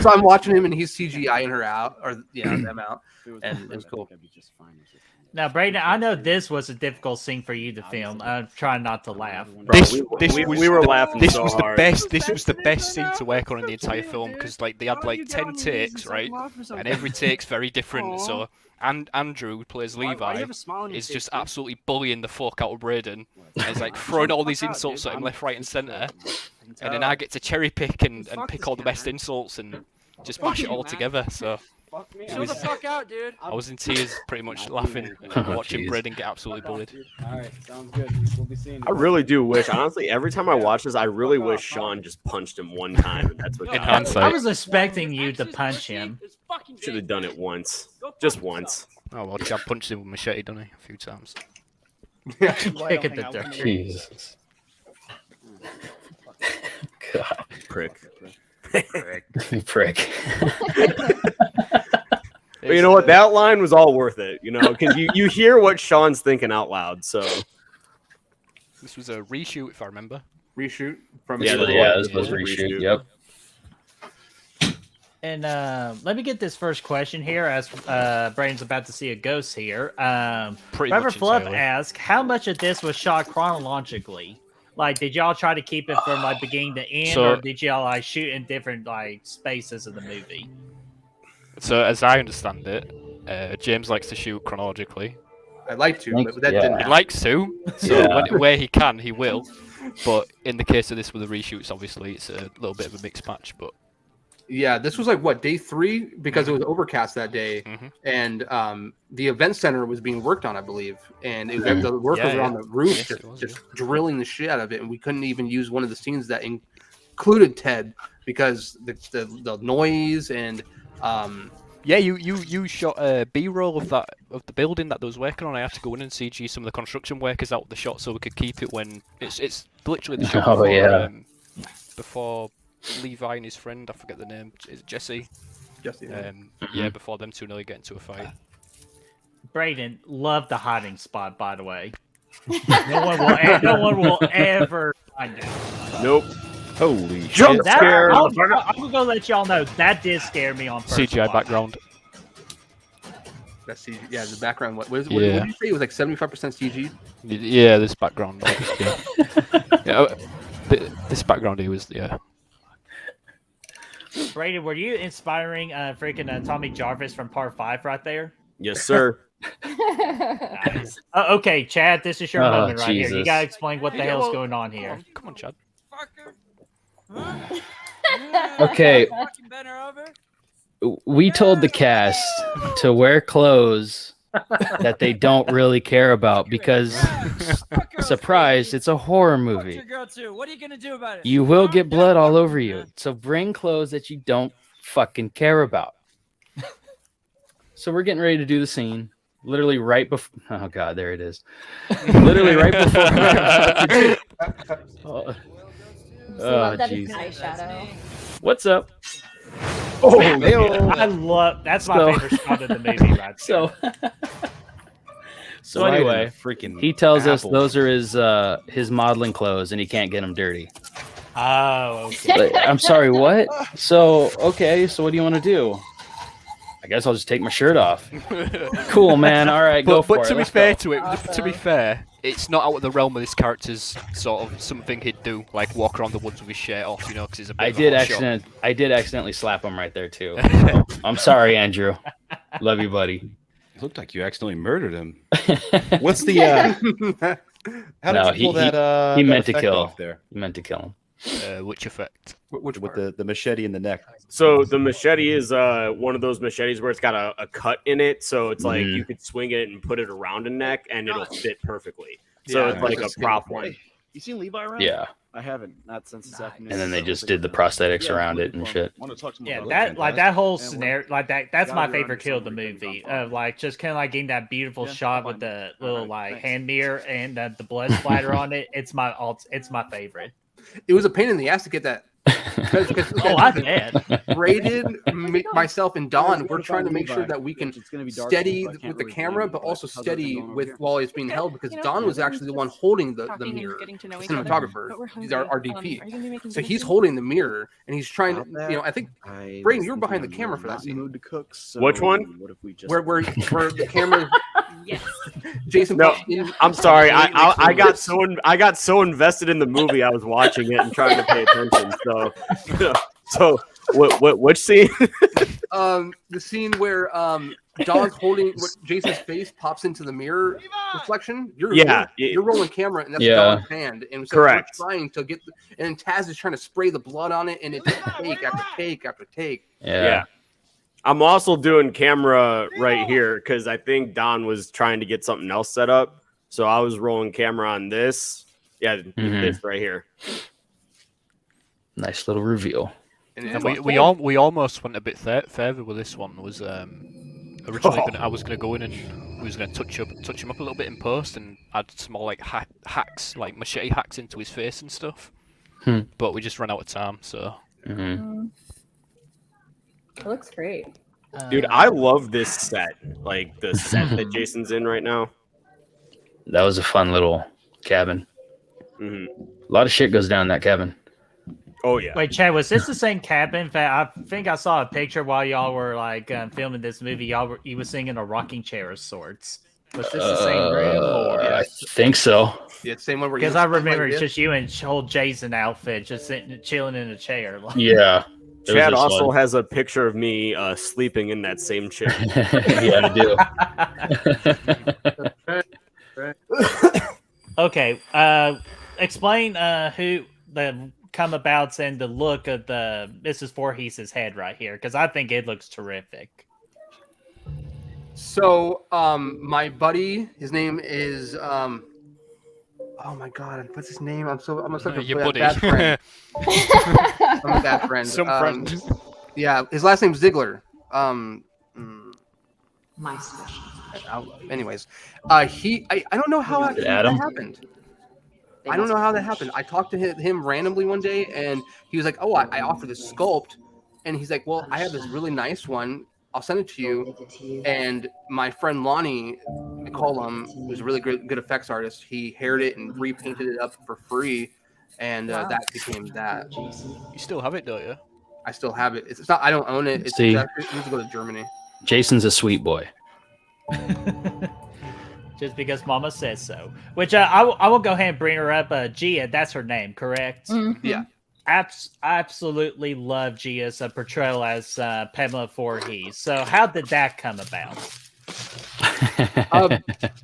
So I'm watching him, and he's CGIing her out, or them out, and it was cool. Now, Braden, I know this was a difficult scene for you to film. I'm trying not to laugh. We were laughing This so was hard. This was the best scene to work on in the entire film because like they had like 10 takes, right? And every take's very different. So and Andrew, who plays Why do Levi, you have a smile on your is face, just dude? absolutely bullying the fuck out of Braden. And he's like throwing all these insults at him left, right, and centre. And then I get to cherry pick and pick all the best insults and just mash it all together. So. Chill the fuck out, dude. I was in tears, pretty much laughing, watching Braden get absolutely bullied. All right, sounds good. We'll be seeing you. I really do wish, honestly, every time I watch this, I really wish Sean just punched him one time, and that's what In I hindsight. was expecting you to punch him. should have done it once, just once. Oh well, Chad punched him with machete, didn't he? A few times. Kick at the dirt. Jesus. God. Prick. Prick. But you know what? That line was all worth it, because you hear what Sean's thinking out loud. So This was a reshoot, if I remember. Reshoot from This was reshoot. Yep. And let me get this first question here as Braden's about to see a ghost here. Pretty Robert much Fluff entirely. asked, how much of this was shot chronologically? Like, did y'all try to keep it from like beginning to end, So- or did y'all like shoot in different like spaces of the movie? So as I understand it, James likes to shoot chronologically. I'd like to, but that Yeah. didn't He happen. likes to, so Yeah. where he can, he will. But in the case of this with the reshoots, obviously it's a little bit of a mixed match. But Yeah, this was like what, day 3, because it was overcast that day, and the event center was being worked on, I believe, and the workers were on the roof Yes, it was, just drilling the shit out of it, and we couldn't even use one of the scenes that included Ted because the noise and yeah, you shot a B-roll of the building that they was working on. I had to go in and CG some of the construction workers out of the shot so we could keep it when it's literally the shot Oh, before, yeah. Before Levi and his friend, I forget the name, is it Jesse? Jesse. Yeah, before them two nearly get into a fight. Braden loved the hiding spot, by the way. No one will ever find out. Nope. Holy Jump shit. scare. I'm gonna let y'all know that did scare me on first CGI watch. background. That's CG. Yeah, the background. What did Yeah. you say? It was like 75% CG. Yeah, this background. Yeah. This background here was Braden, were you inspiring freaking Tommy Jarvis from Part 5 right there? Yes, sir. Nice. Okay, Chad, this is your moment right here. You Jesus. gotta explain what the hell's going on here. Come on, Chad. Okay. We told the cast to wear clothes that they don't really care about because, surprise, it's a horror movie. What are you gonna do about it? You will get blood all over you. So bring clothes that you don't fucking care about. So we're getting ready to do the scene. Literally right before. Oh God, there it is. Literally right before. Oh that is jeez. nice, Shadow. What's up? Oh, I love that's my favorite spot of the movie right So, so Right in anyway, the freaking he tells us apples. those are his modeling clothes, and he can't get them dirty. Oh, okay. I'm sorry, what? So okay, so what do you want to do? I guess I'll just take my shirt off. Cool, man. All right, go for it. But to be Let's fair go. to it, to be fair, it's not out of the realm of this character's sort of something he'd do, like walk around the woods with his shirt off, you know, because he's a bit of a hot shot. I did accidentally slap him right there too. So, I'm sorry, Andrew. Love you, buddy. It looked like you accidentally murdered him. What's the how did you pull that he that meant to effect kill. off there? He meant to kill him. Which effect? With the machete in the neck. So the machete is one of those machetes where it's got a cut in it, so it's like Mhm. you could swing it and put it around a neck, and it'll fit perfectly. So Yeah, it's like a that's prop good. one. You seen Levi around? Yeah. I haven't. Not since this afternoon. And then they just did the prosthetics around it and shit. Yeah, that like that whole scenario, like that's my favorite kill of the movie. Of like just kind of like getting that beautiful shot with the little like hand mirror and the blood splatter on it. It's my favorite. It was a pain in the ass to get that. Oh, I bet. Braden, myself, and Don, we're trying to make sure that we can steady with the camera, but also steady with while it's being held, because Don was actually the one holding the mirror, cinematographer. He's our DP. So he's holding the mirror, and he's trying to, I think, Braden, you were behind the camera for that scene. Which one? Where the camera... Jason. No, I'm sorry. I got so invested in the movie I was watching it and trying to pay attention. So which scene? The scene where Don's holding Jason's face pops into the mirror reflection. You're rolling camera, and that's Don's hand. And so correct. We're trying to get, and Taz is trying to spray the blood on it, and it's take after take after take. Yeah. I'm also doing camera right here because I think Don was trying to get something else set up. So I was rolling camera on this. Yeah, this right here. Nice little reveal. And we almost went a bit further with this one. Was originally I was gonna go in and we was gonna touch him up a little bit in post and add some more like hacks, like machete hacks into his face and stuff. But we just ran out of time, so. It looks great. Dude, I love this set. Like the set that Jason's in right now. That was a fun little cabin. A lot of shit goes down in that cabin. Oh yeah. Wait, Chad, was this the same cabin? I think I saw a picture while y'all were like filming this movie. You were singing a rocking chair of sorts. Was this the same room? Or? I think so. Yeah, same one. Because I remember it's just you in whole Jason outfit, just sitting, chilling in a chair. Like. Yeah. Chad also has a picture of me sleeping in that same chair. Yeah, I do. Okay. Explain who the come abouts and the look of the Mrs. Voorhees' head right here, because I think it looks terrific. So, my buddy, his name is oh my god, what's his name? I'm such a bad friend. I'm a bad friend. Some friend. Yeah, his last name's Ziegler. My special. Anyways, I don't know how that happened. I don't know how that happened. I talked to him randomly one day, and he was like, "Oh, I offer this sculpt," and he's like, "Well, I have this really nice one. I'll send it to you. And my friend Lonnie McCollum, who's a really good effects artist, he haired it and repainted it up for free, and that became that. You still have it, don't you? I still have it. It's not. I don't own it. It's See? it needs to go to Germany. Jason's a sweet boy. Just because Mama says so. Which I will go ahead and bring her up. Gia, that's her name, correct? Mm-hmm. Yeah. Absolutely love Gia's portrayal as Pamela Voorhees. So how did that come about?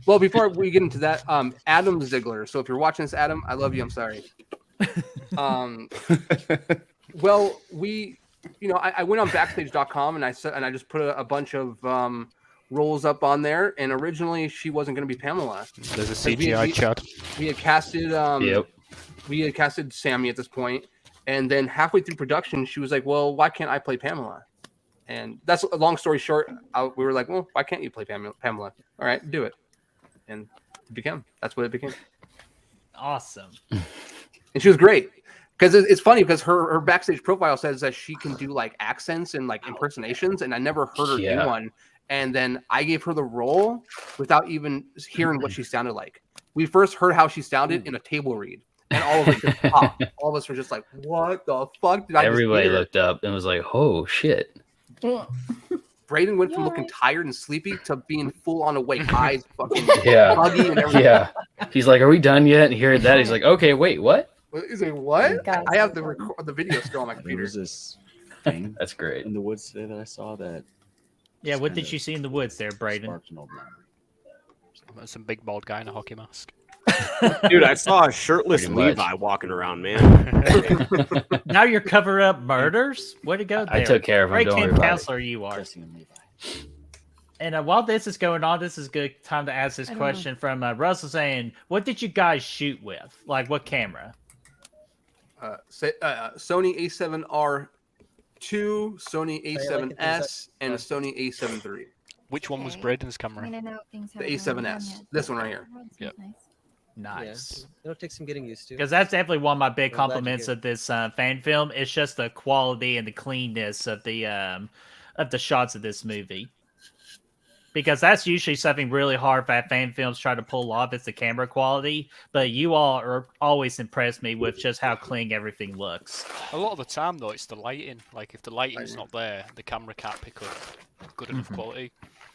Well, before we get into that, Adam Ziegler. So if you're watching this, Adam, I love you. I'm sorry. Well, I went on Backstage.com and I just put a bunch of roles up on there. And originally, she wasn't going to be Pamela. There's a CGI chat. We had casted. We had casted Sammy at this point, and then halfway through production, she was like, "Well, why can't I play Pamela?" And that's a long story short. We were like, "Well, why can't you play Pamela? All right, do it." And that's what it became. Awesome. And she was great. Because it's funny because her backstage profile says that she can do like accents and like impersonations, and I never heard her do one. And then I gave her the role without even hearing what she sounded like. We first heard how she sounded in a table read, and all of us just popped. All of us were just like, "What the fuck did I?" Everybody looked up and was like, "Oh shit!" Braden went from looking tired and sleepy to being full on awake, eyes fucking buggy and everything. Yeah. He's like, "Are we done yet?" And hearing that, he's like, "Okay, wait, what?" He's like, "What?" I have the video still on my computer. There was this thing That's great in the woods today that I saw that. Yeah, what did you see in the woods there, Braden? Some big bald guy in a hockey mask. Dude, I saw a shirtless Levi walking around, man. Now you're covering up murders? Way to go there. I took care of him. Great Don't worry camp about counselor you are. And while this is going on, this is a good time to ask this question from Russell saying, what did you guys shoot with? Like, what camera? Sony A7R2, Sony A7S, and a Sony A7 III. Which one was Braden's camera? The A7S. This one right here. Yep. Nice. It'll take some getting used to. Because that's definitely one of my big Well, glad to compliments hear. of this fan film. It's just the quality and the cleanness of the shots of this movie. Because that's usually something really hard that fan films try to pull off. It's the camera quality. But you all are always impressed me with just how clean everything looks. A lot of the time, though, it's the lighting. Like, if the lighting's not there, the camera can't pick up good enough quality.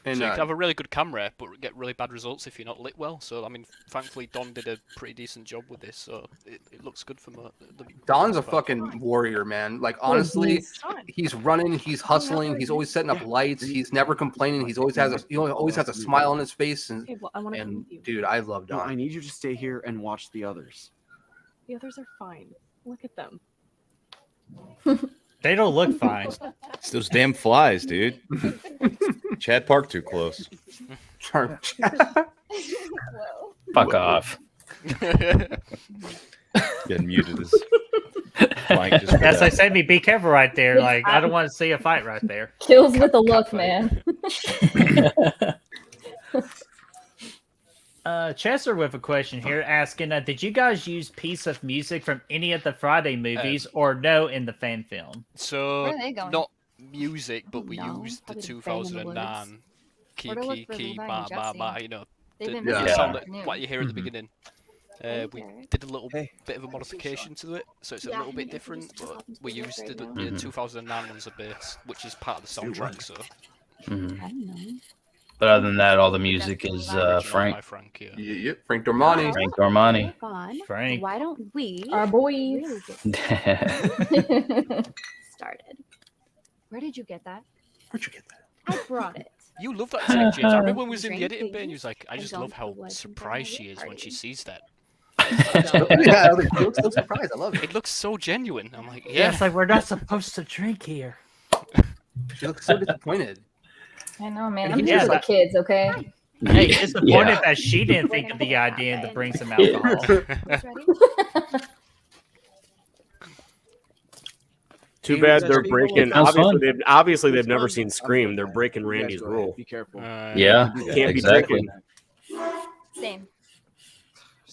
And, so you can have a really good camera, but get really bad results if you're not lit well. So, I mean, thankfully, Don did a pretty decent job with this, so it looks good for me. Don's a fucking warrior, man. Like, honestly, he's running, he's hustling, he's always setting up lights, he's never complaining, he always has a smile on his face, and dude, I love Don. No, I need you to stay here and watch the others. The others are fine. Look at them. They don't look fine. It's those damn flies, dude. Chad Park too close. Fuck off. Getting muted as Mike just As I said, be careful right there. Like, I don't want to see a fight right there. Kills with a look, man. Chester with a question here asking, did you guys use piece of music from any of the Friday movies or no in the fan film? So, Where are they going? not music, but we used the probably the Bang in the 2009 key, Where to look key, for key, Levi ba, and ba, Jesse? ba, you know. They've The, been the moving sound since that, what you hear at the beginning. We Okay. did a little bit of a modification to it, so it's a little bit different, but we used the 2009 ones as a base, which is part of the soundtrack, so. Mhm. But other than that, all the music is Frank. By Frank, yeah. Yep, Frank Dormani. Frank Dormani. Fun. Frank. Why don't we? Our boys. really get started. Where did you get that? Where'd you get that? I brought it. You love that scene, James. I remember when we was in the Drink editing bay, and things he was like, I and just don't love how put legends surprised at she is when she parties." sees that. Yeah, I was like, you look so surprised. I love it. It looks so genuine. I'm like, Yeah, yeah. it's like we're not supposed to drink here. She looks so disappointed. I know, man. Yeah, I'm here for the that- kids, okay? Hey, disappointed Yeah. that she didn't think of the idea to bring some alcohol. Too bad they're breaking. Sounds fun. Obviously, they've never seen Scream. They're breaking Randy's rule. Be careful. Yeah, Can't exactly. be drinking. Same.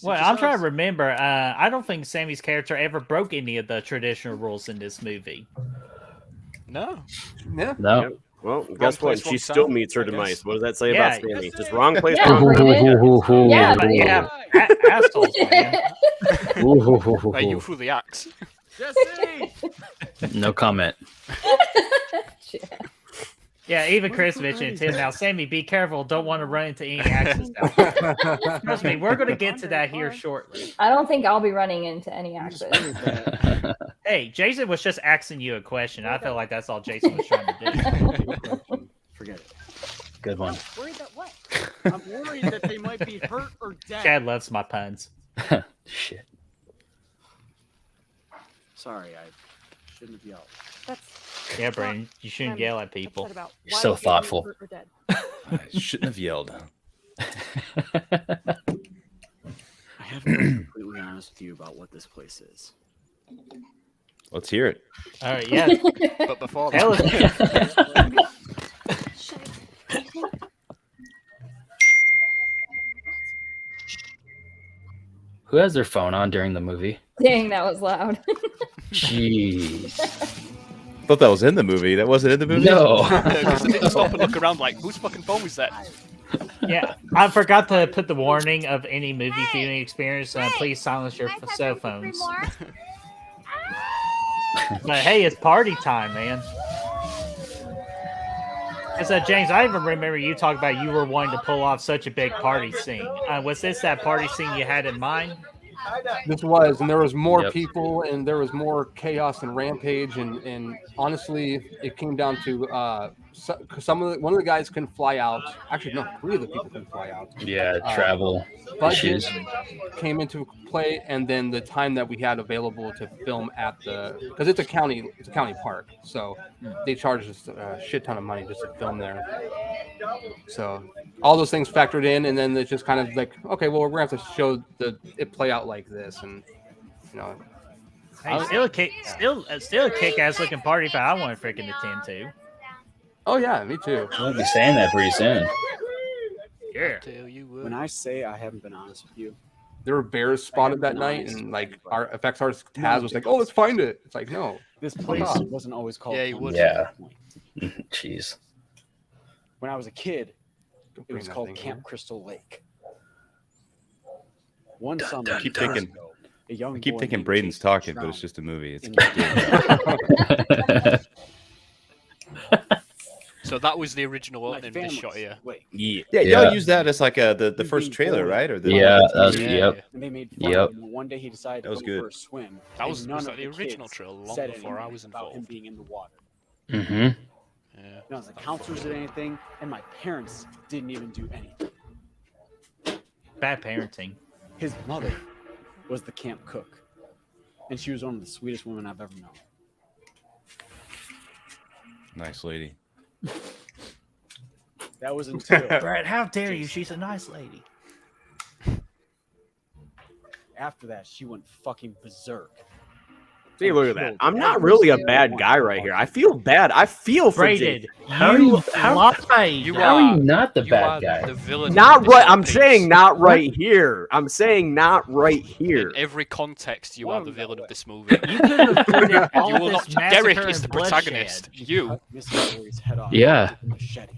Well, I'm trying to remember. I don't think Sammy's character ever broke any of the traditional rules in this movie. No. Yeah. No. Well, guess what? place, She wrong still time, meets her I guess. demise. What does that say Yeah. about Sammy? Just wrong place, Yeah, wrong time. Yeah. Yeah, assholes, man. Hey, you threw the axe. Jesse! No comment. Yeah, even Chris mentioned it too. Now, Sammy, be careful. Don't want to run into any accidents. Trust me, we're going to get to that here shortly. I don't think I'll be running into any accidents. Hey, Jason was just asking you a question. I feel like that's all Jason was trying to do. Forget it. Good one. Worried that what? I'm worried that they might be hurt or dead. Chad loves my puns. Shit. Sorry, I shouldn't have yelled. That's Yeah, Braden, you shouldn't yell at people. upset about You're why so would you be thoughtful. hurt or dead. I shouldn't have yelled. I haven't been completely honest with you about what this place is. Let's hear it. All right, yeah. But before Tell that, us. Who has their phone on during the movie? Dang, that was loud. Jeez. I thought that was in the movie. That wasn't in the movie? No. because they didn't stop and look around like, whose fucking phone was that? Yeah, I forgot to put the warning of any movie viewing experience. Please silence your cell phones. But hey, it's party time, man. And so, James, I even remember you talking about you were wanting to pull off such a big party scene. Was this that party scene you had in mind? This was, and there was more Yep. people, and there was more chaos and rampage, and honestly, it came down to one of the guys couldn't fly out. Actually, no, 3 of the people couldn't fly out. Yeah, travel Budget issues. came into play, and then the time that we had available to film at because it's a county park, so they charged us a shit ton of money just to film there. So all those things factored in, and then it's just kind of like, okay, well, we're gonna have to show it play out like this, and you know. Hey, still a kick-ass looking party, but I want to freaking attend to. Oh yeah, me too. We'll be saying that pretty soon. Yeah. When I say I haven't been honest with you, There were bears spotted that night, and like our effects artist Taz was like, "Oh, let's find it." It's like, no, this place off. wasn't always called. Yeah, you would. Yeah. Jeez. When I was a kid, it bring was that called thing Camp here. Crystal Lake. One summer, I keep thinking, a young I keep boy thinking named Braden's Jason talking, but drowned it's just a movie. It's in So that was the original My opening this shot family's- here. Wait, yeah, Yeah. y'all use that as like the first trailer, right? Or the Yeah, that was, Yeah. yep. and they made fun Yep. of him. One day he decided That to was go good. for a swim. That was, and none was of that the original kids trailer long said before I anything was about him involved. being in the water. Mm-hmm. Yeah. None of the counselors did anything, and my parents didn't even do anything. Bad parenting. His mother was the camp cook, and she was one of the sweetest women I've ever known. Nice lady. That was until Brad, how dare you? She's a nice lady. after that she went fucking berserk. See, look at that. I'm not really a bad guy right here. I feel bad. I feel for Braden, Jason. How are you not the You bad are guy? the villain. Not of this right. whole I'm piece. saying not right here. I'm saying not right here. In every context, you are the villain of this movie. You could have avoided all You will this not. Derek massacre is the and bloodshed. protagonist. You. Mrs. Lori's head off Yeah. with a machete.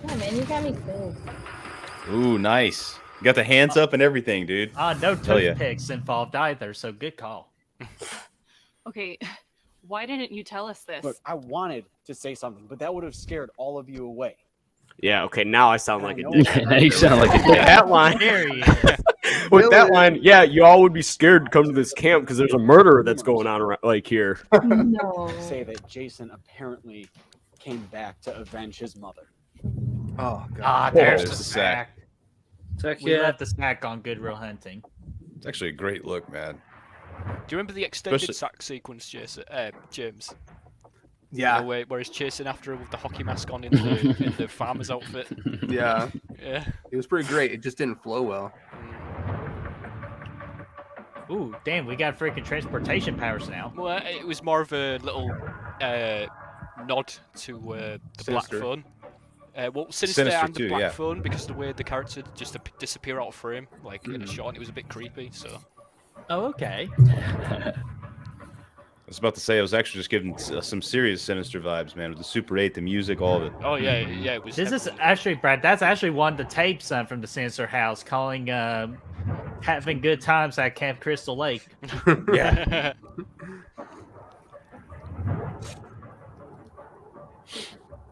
Yeah, man, you got me killed. Ooh, nice. You got the hands up and everything, dude. No Tell ya. toothpicks involved either, so good call. Okay, why didn't you tell us this? Look, I wanted to say something, but that would have scared all of you away. Yeah. Okay. Now I sound like a know. dick. Now you sound like a With dick. that line. There he is. With that line, yeah, you all would be scared to come to this camp because there's a murder that's going on around, like here. No. Say that Jason apparently came back to avenge his mother. Oh god. Ah, there's there's the the sack. Heck We yeah. left the snack on Good Real Hunting. It's actually a great look, man. Do you remember the extended Especially- sack sequence, James? Yeah. You know, where he's chasing after her with the hockey mask on in the farmer's outfit. Yeah. Yeah. It was pretty great. It just didn't flow well. Ooh, damn, we got freaking transportation powers now. Well, it was more of a little nod to the Black Sinister. Phone. Well, Sinister, Sinister and the too, Black yeah. Phone, because the way the character just disappear out of frame, like in a shot, and it was a bit creepy. So Oh, okay. was about to say, I was actually just giving some serious Sinister vibes, man, with the Super 8, the music, all of it. Oh, yeah, it was. This is actually, Brad, that's actually one of the tapes from the Sinister House calling having good times at Camp Crystal Lake. Yeah.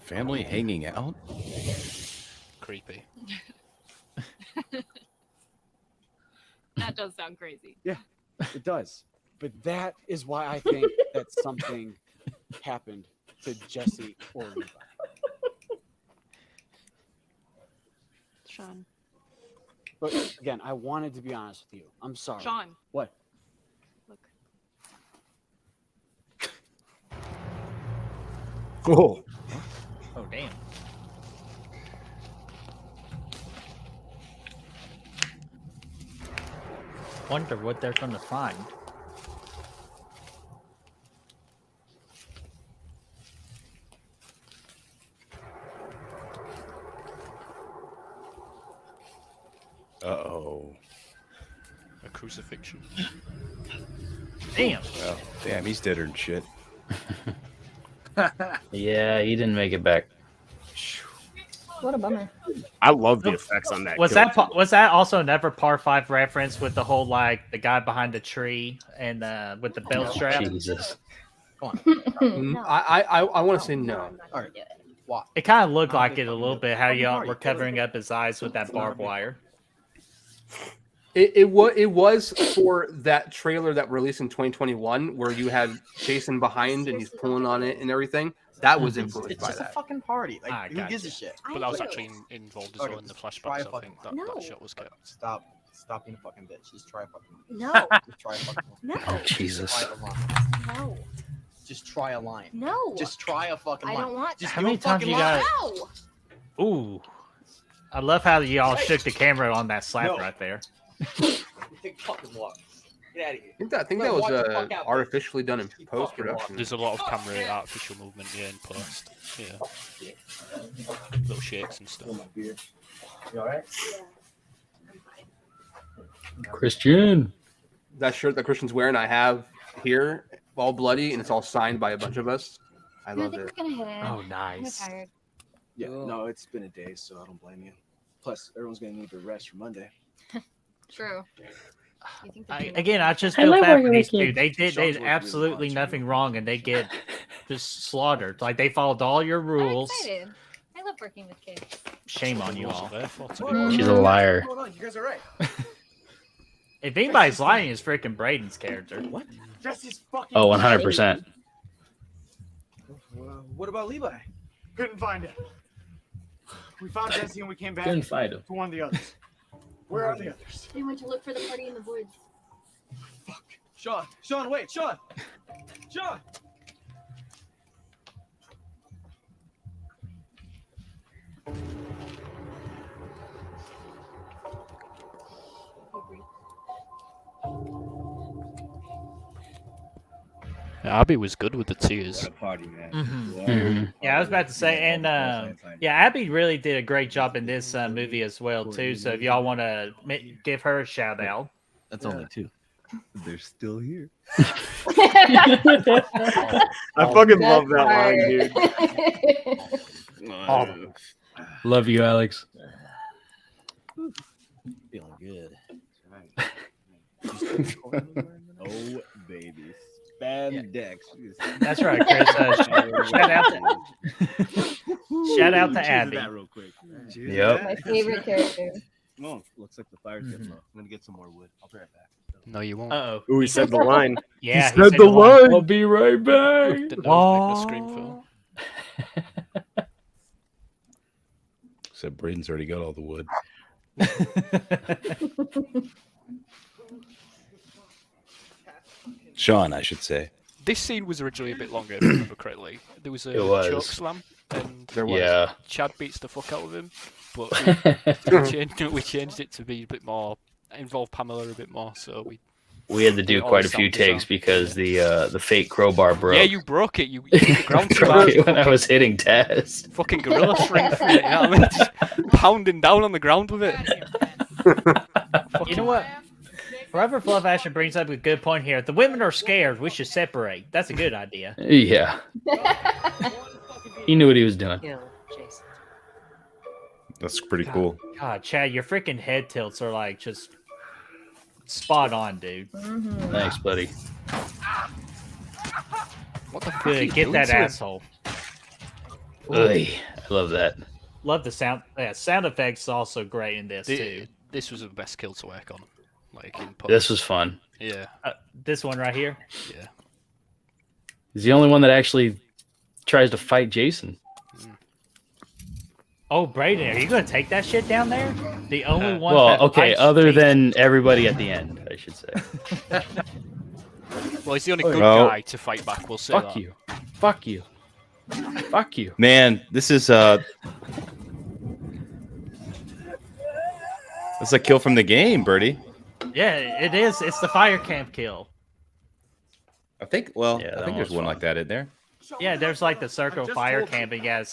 Family hanging out? Creepy. That does sound crazy. Yeah, it does. But that is why I think that something happened to Jesse or Levi. Sean. But again, I wanted to be honest with you. I'm sorry. Sean. What? Look. Oh. Oh, damn. Wonder what they're going to find. Uh-oh. A crucifixion. Damn. Well, damn, he's deader than shit. Yeah, he didn't make it back. What a bummer. I love the effects on that. Was that also another Par 5 reference with the whole like the guy behind the tree and with the belt strap? Jesus. Come on. I want to say no. All right. Why? It kind of looked like it a little bit. How y'all were covering up his eyes with that barbed wire. It was for that trailer that released in 2021 where you had Jason behind and he's pulling on it and everything. That was influenced It's by just a that. fucking party. Like, who gives a shit? But that was actually involved as well in the flashbacks. I think that shot was kept. Stop being a fucking bitch. Just try a fucking. No. Just try a fucking. No. Oh, Jesus. Just try a line. No. Just try a line. No. Just try a fucking I line. don't want Just How do many a times fucking you line. got? No. Ooh. I love how y'all shook the camera on that slap No. right there. Take fucking walk. Get out of here. I think that was artificially done in post production. There's a lot of camera artificial movement in post. Yeah. Little shakes and stuff. You alright? Christian. That shirt that Christian's wearing, I have here, all bloody, and it's all signed by a bunch of us. I love it. Oh, nice. I'm tired. Yeah, no, it's been a day, so I don't blame you. Plus, everyone's gonna need to rest for Monday. True. You think Again, I just I feel like bad for working these with two. kids. They did Sean's worked absolutely really nothing wrong, and they get just slaughtered. Like they followed all your rules. I'm excited. I love working with kids. Shame on you all. She's a liar. Hold on, you guys are right. If anybody's lying, it's freaking Braden's character. What? Jesse's fucking. Oh, 100%. What about Levi? Couldn't find him. We found Jesse and we came back Couldn't find him. to one of the others. Where are the others? They went to look for the party in the woods. Fuck. Sean, wait, Sean. Abby was good with the tears. Party, man. Mhm. Yeah, I was about to say, and yeah, Abby really did a great job in this movie as well too. So if y'all want to give her a shout out, That's only two. They're still here. I fucking love that line, dude. Love you, Alex. Feeling good. Oh, baby. Spandex. That's right, Chris. Shout out to Abby. That real quick. Yep. My favorite character. Oh, looks like the fire's getting low. I'm gonna get some more wood. I'll be right back. No, you won't. Uh-oh. Ooh, he said the line. Yeah, he said the line. I'll be right back. Didn't know it was making a scream film. Said Braden's already got all the wood. Sean, I should say. This scene was originally a bit longer, if I remember correctly. There was a choke slam, and Yeah. Chad beats the fuck out of him, but we changed it to be a bit more, involve Pamela a bit more, so We had to do quite a few takes because the fake crowbar broke. Yeah, you broke it. You hit the ground too hard. when I was hitting Taz. Fucking gorilla strength with it, you know what I mean? Just pounding down on the ground with it. You know what? Forever Fluff Action brings up a good point here. If the women are scared, we should separate. That's a good idea. Yeah. He knew what he was doing. That's pretty cool. God, Chad, your freaking head tilts are like just spot on, dude. Thanks, buddy. What the fuck? Good, get that asshole. Oy, I love that. Love the sound. Yeah, sound effects also great in this too. This was the best kill to work on. Like in post. This was fun. Yeah. This one right here. Yeah. He's the only one that actually tries to fight Jason. Oh, Braden, are you going to take that shit down there? The only one. Well, that okay, fights other Jason. than everybody at the end, I should say. Well, he's the only good Oh. guy to fight back. We'll say Fuck that. you. Fuck you. Fuck you. Man, this is It's a kill from the game, Birdie. Yeah, it is. It's the fire camp kill. I think. Well, Yeah, I that think there's one's one fun. like that in there. Yeah, there's like the circle just fire told you. camping. Yeah,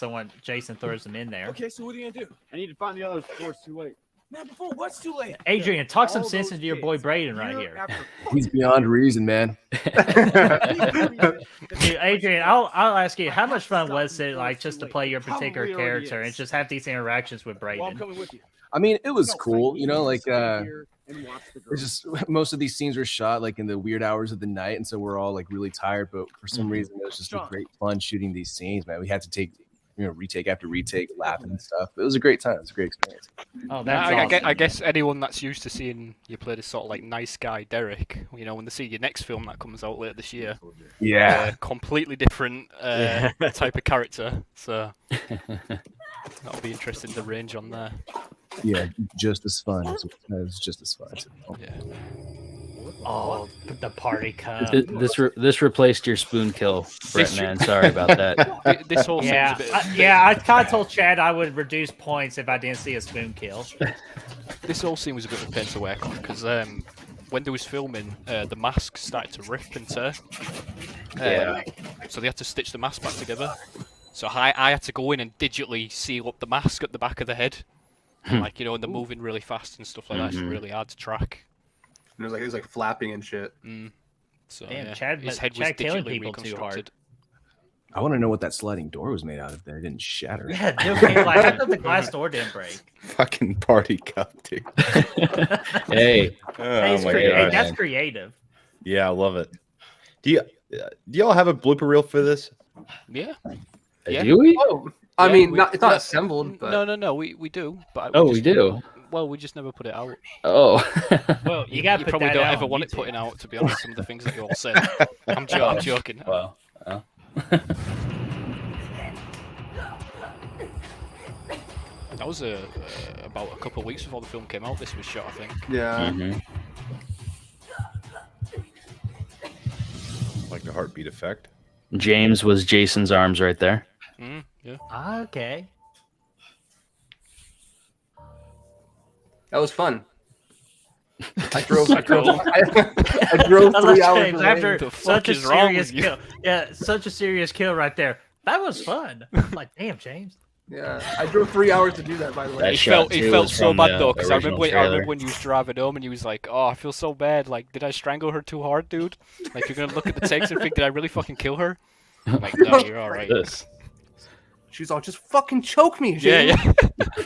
Jason throws them in there. Okay, so what are you gonna do? I need to find the others before it's too late. Man, before what's too late? Adrian, talk some All sense those into your kids, boy Braden right year here. after He's beyond reason, man. Dude, Adrian, I'll ask you, how much fun was it like just to play your particular Probably already character and is. just have these interactions with Well, I'm Braden? coming with you. I mean, it was No, cool, Frank, you know, like stay here and watch the it's girls. just most of these scenes were shot like in the weird hours of the night, and so we're all like really tired. But for some reason, it was just a great fun shooting these scenes, man. We had to take, retake after retake, laughing and stuff. It was a great time. It was a great experience. Oh, that's awesome. I guess anyone that's used to seeing you play this sort of like nice guy Derek, when they see your next film that comes out later this year, completely different type of character. So that'll be interesting, the range on there. Yeah, just as fun. It was just as fun. Yeah. Oh, the party cup. This replaced your spoon kill, Brett, man. Sorry about that. This whole Yeah, seems a bit. I kind of told Chad I would reduce points if I didn't see a spoon kill. This whole scene was a bit of a pain to work on because when they was filming, the mask started to rip and tear. So they had to stitch the mask back together. So I had to go in and digitally seal up the mask at the back of the head. Like, and they're moving really fast and stuff like that. It's really hard to track. And it was like flapping and shit. So Damn, yeah, Chad, his head was Chad killing digitally people too hard. reconstructed. I want to know what that sliding door was made out of. That it didn't shatter. Yeah, dude, like, how come the glass door didn't break? Fucking party cup, dude. Hey. Oh my Hey, God. that's creative. Yeah, I love it. Do y'all have a blooper reel for this? Yeah. Do we? Oh, I mean, it's not assembled, but No, we do. But we do. Well, we just never put it out. Oh. Well, you got to put probably that don't out ever on want it YouTube. putting out, to be honest. Some of the things that you all said. I'm joking. Well. That was about a couple of weeks before the film came out. This was shot, I think. yeah. Like the heartbeat effect. James was Jason's arms right there. Yeah. Okay. That was fun. I drove 3 hours James, away. after The such fuck a is wrong serious with you? kill. Yeah, such a serious kill right there. That was fun. I'm like, damn, James. Yeah, I drove 3 hours to do that. By the way, That It shot felt too felt was so from bad the though, because I original remember trailer. when you was driving home and you was like, "Oh, I feel so bad. Like, did I strangle her too hard, dude? Like, you're gonna look at the text and think, did I really fucking kill her?" I'm like, no, you're all right. she's all, just fucking choke me, Yeah, James.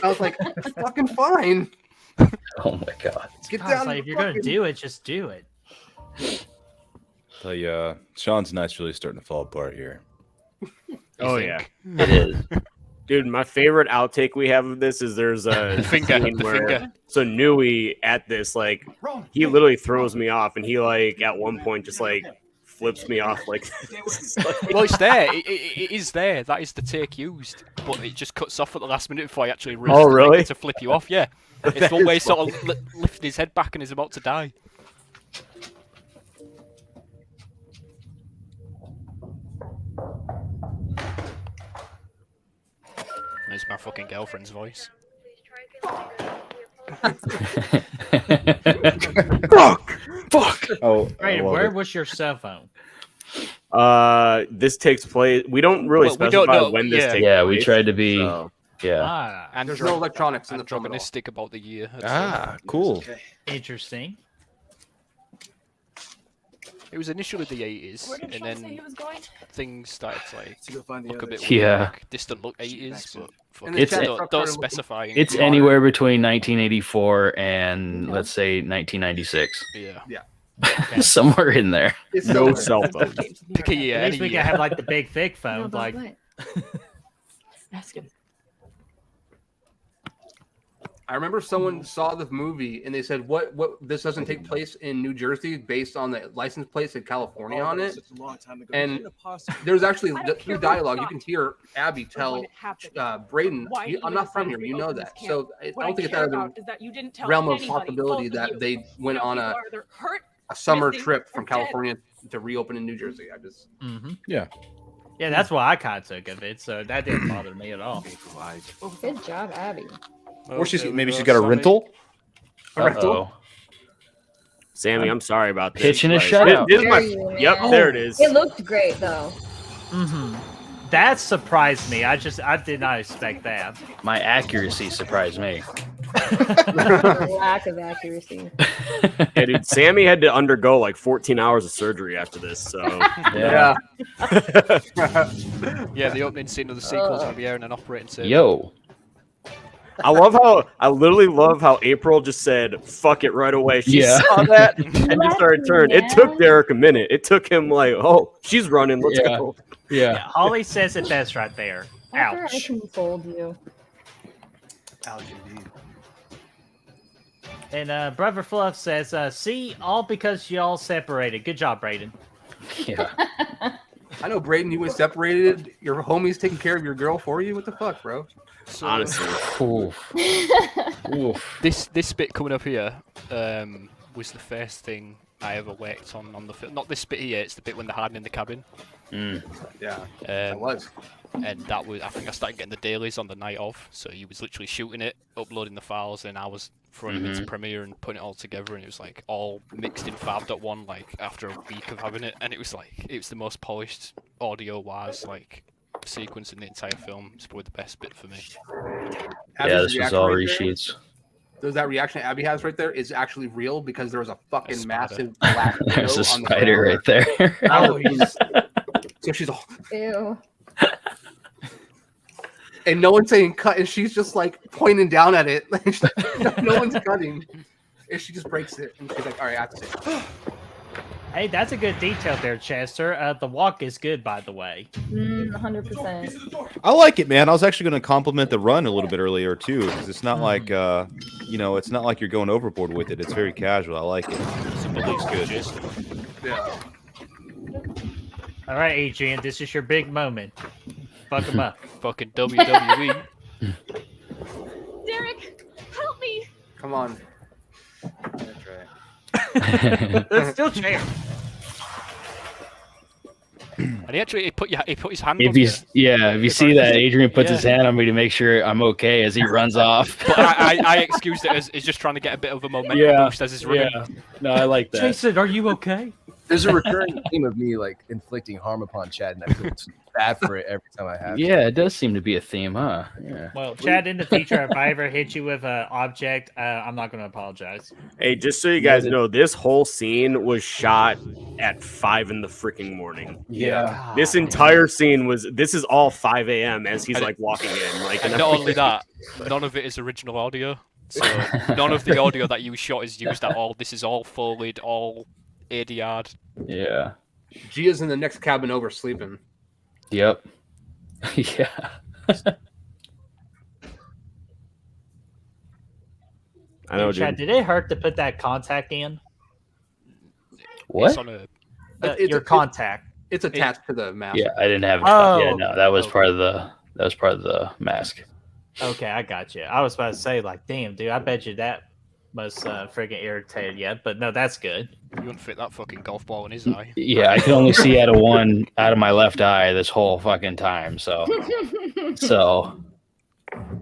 I was like, fucking fine. Oh my God. Get I was down. like, if you're gonna do it, just do it. Tell you, Sean's night's really starting to fall apart here. Oh yeah, It is. dude. My favorite outtake we have of this is there's a scene where so Nui at this like he literally throws me off, and he like at one point just like flips me off like this. Well, it's there. It is there. That is the take used, but it just cuts off at the last minute before he actually reaches Oh, really? to flip you off. Yeah, it's That one way is he's sort of lifting his head back and is about to die. There's my fucking girlfriend's voice. Fuck. Oh, Right, where was your cell phone? This takes place. We don't really Well, we specify don't know, when this yeah. takes Yeah, place. we tried to be. so- Yeah. And There's no electronics in the film at all. Androgynistic about the year. Cool. Interesting. It was initially the 80s, Where did and Sean say he then was going? things started to like look a bit weird, Yeah. like distant look 80s, but fuck It's it, don't specify. It's anywhere between 1984 and let's say 1996. Yeah. Yeah. Somewhere in there. It's No somewhere. cell phones. Pick a year. At least any we year. can have like the big thick phone. No, Like, what? Ask him. I remember someone saw the movie and they said, "What? This doesn't take place in New Jersey based on the license plates in California on it." And there's actually through dialogue you can hear Abby tell Braden, "I'm not from here. You know that." So I don't think it's out of the realm of possibility that they went on a summer trip from California to reopen in New Jersey. I just Yeah. yeah, that's what I kind of took of it. So that didn't bother me at all. Good job, Abby. Or maybe she's got a rental. Uh-oh. Sammy, I'm sorry about this. Pitching a but shutout. This is my, There you yep, go. there it is. It looked great though. That surprised me. I did not expect that. My accuracy surprised me. The lack of accuracy. Yeah, dude, Sammy had to undergo like 14 hours of surgery after this. So Yeah. Yeah, the opening scene of the sequel is going to be airing an operating theatre. Yo. I literally love how April just said "fuck it" right away. She saw that and just started turning. It took Derek a minute. It took him like, oh, she's running. Let's go. Yeah. Holly says it best right there. After I Ouch. can fold you. ouch indeed. And Brother Fluff says, see, all because y'all separated. Good job, Braden. Yeah. I know, Braden. You were separated. Your homie's taking care of your girl for you. What the fuck, bro? So, Honestly, Oof. Oof. this bit coming up here was the first thing I ever worked on the film. Not this bit here. It's the bit when they're hiding in the cabin. Yeah, it was. And that was, I think I started getting the dailies on the night of. So he was literally shooting it, uploading the files, and I was throwing them into Premiere and putting it all together, and it was like all mixed in 5.1 like after a week of having it, and it was the most polished audio wise like sequence in the entire film. It's probably the best bit for me. Yeah, this was all reaction right there? reshoots. There's that reaction Abby has right there is actually real because there was a fucking massive black There's a window on the spider ground. right there. Oh, so she's all, Ew. and no one's saying cut, and she's just like pointing down at it. No one's cutting, and she just breaks it, and she's like, "All right, I have to say." It. Hey, that's a good detail there, Chester. The walk is good, by the way. 100%. I like it, man. I was actually going to compliment the run a little bit earlier too, because it's not like it's not like you're going overboard with it. It's very casual. I like it. It looks good. Yeah. All right, Adrian, this is your big moment. Fuck him up. Fucking WWE. Derek, help me! Come on. It's still chair. And he put his hand. If you see that, Adrian puts his hand on me to make sure I'm okay as he runs off. But I excused it as just trying to get a bit of a momentum boost as he's running. Yeah. No, I like that. Jason, are you okay? There's a recurring theme of me like inflicting harm upon Chad, and I feel bad for it every time I have. Yeah, it does seem to be a theme, huh? Yeah. Well, Chad, in the future, if I ever hit you with an object, I'm not going to apologize. Hey, just so you guys know, this whole scene was shot at 5 in the freaking morning. Yeah. This entire scene this is all 5 a.m. as he's like walking in. Like, And not only that, none of it is original audio. So none of the audio that you shot is used at all. This is all Foleyed, all ADR'd. Yeah. Gia's in the next cabin over sleeping. Yep. Yeah. I know, Chad, dude. did it hurt to put that contact in? What? It's on a, Your contact. It's attached to the mask. Yeah, I didn't have. Oh. Yeah, no, that was part of the mask. Okay, I got you. I was about to say, like, damn, dude, I bet you that must friggin' irritated you. But no, that's good. You wouldn't fit that fucking golf ball in his eye. Yeah, I can only see out of my left eye this whole fucking time. So,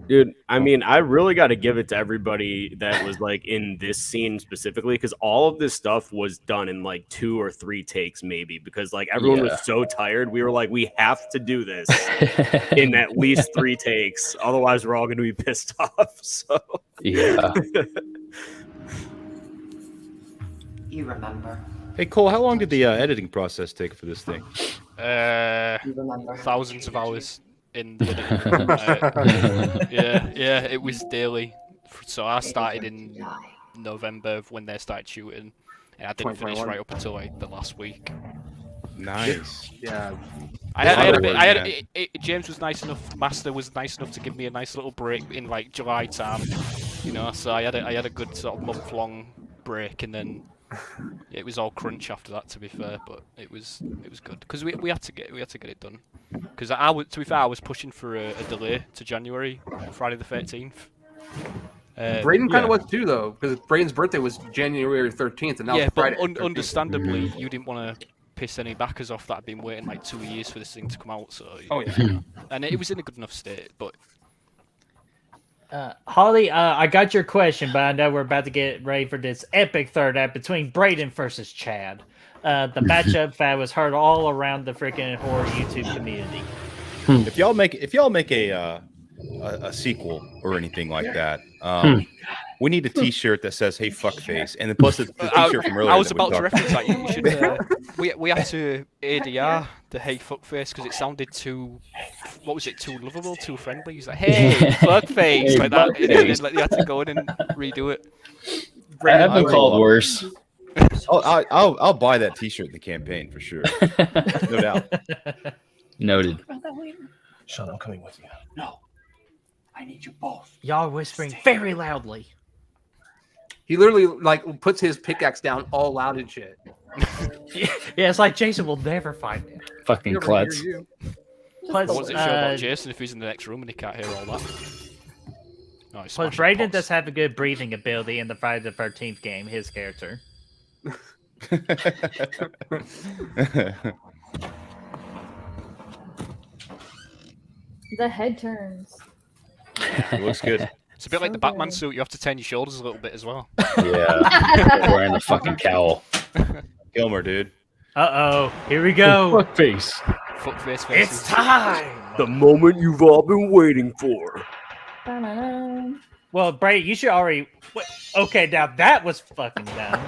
Dude, I mean, I really got to give it to everybody that was like in this scene specifically, because all of this stuff was done in like 2 or 3 takes, maybe, because like everyone was so tired. We were like, we have to do this in at least 3 takes, otherwise we're all going to be pissed off. So yeah. You remember. Hey Cole, how long did the editing process take for this thing? Thousands of hours in the editing room. Yeah, it was daily. So I started in November when they started shooting, and I didn't finish right up until like the last week. Nice. Yeah. James was nice enough. Master was nice enough to give me a nice little break in like July time, you know. So I had a good sort of month-long break, and then it was all crunch after that. To be fair, but it was good because we had to get it done. Because to be fair, I was pushing for a delay to January, Friday the 13th. Braden kind of was too, though, because Braden's birthday was January 13th, and now it's Friday. But understandably, you didn't want to piss any backers off that had been waiting like 2 years for this thing to come out. So, and it was in a good enough state, but. Holly, I got your question, but I know we're about to get ready for this epic third act between Braden versus Chad. The matchup that was heard all around the freaking horror YouTube community. If y'all make a sequel or anything like that, we need a T-shirt that says "Hey fuckface," and then plus the T-shirt from earlier. I was about to reference that. You should. We had to ADR the "Hey fuckface" because it sounded too. What was it? Too lovable, too friendly. He's like, "Hey fuckface," like that. And then you had to go in and redo it. I have been called worse. I'll buy that T-shirt in the campaign for sure. No doubt. Noted. Sean, I'm coming with you. No. I need you both. Y'all are whispering very loudly. He literally like puts his pickaxe down all loud and shit. Yeah, it's like Jason will never find it. Fucking klutz. Plus, What's it show about Jason if he's in the next room and he can't hear all that? No, plus, Braden does have a good breathing ability in the Friday the 13th game. His character. The head turns. It looks good. It's a bit like the Batman suit. You have to turn your shoulders a little bit as well. Yeah. Wearing the fucking cowl. Gilmer, dude. Uh-oh. Here we go. Fuckface. Fuckface faces. It's time. The moment you've all been waiting for. Well, Braden, you should already... Okay, now that was fucking dumb.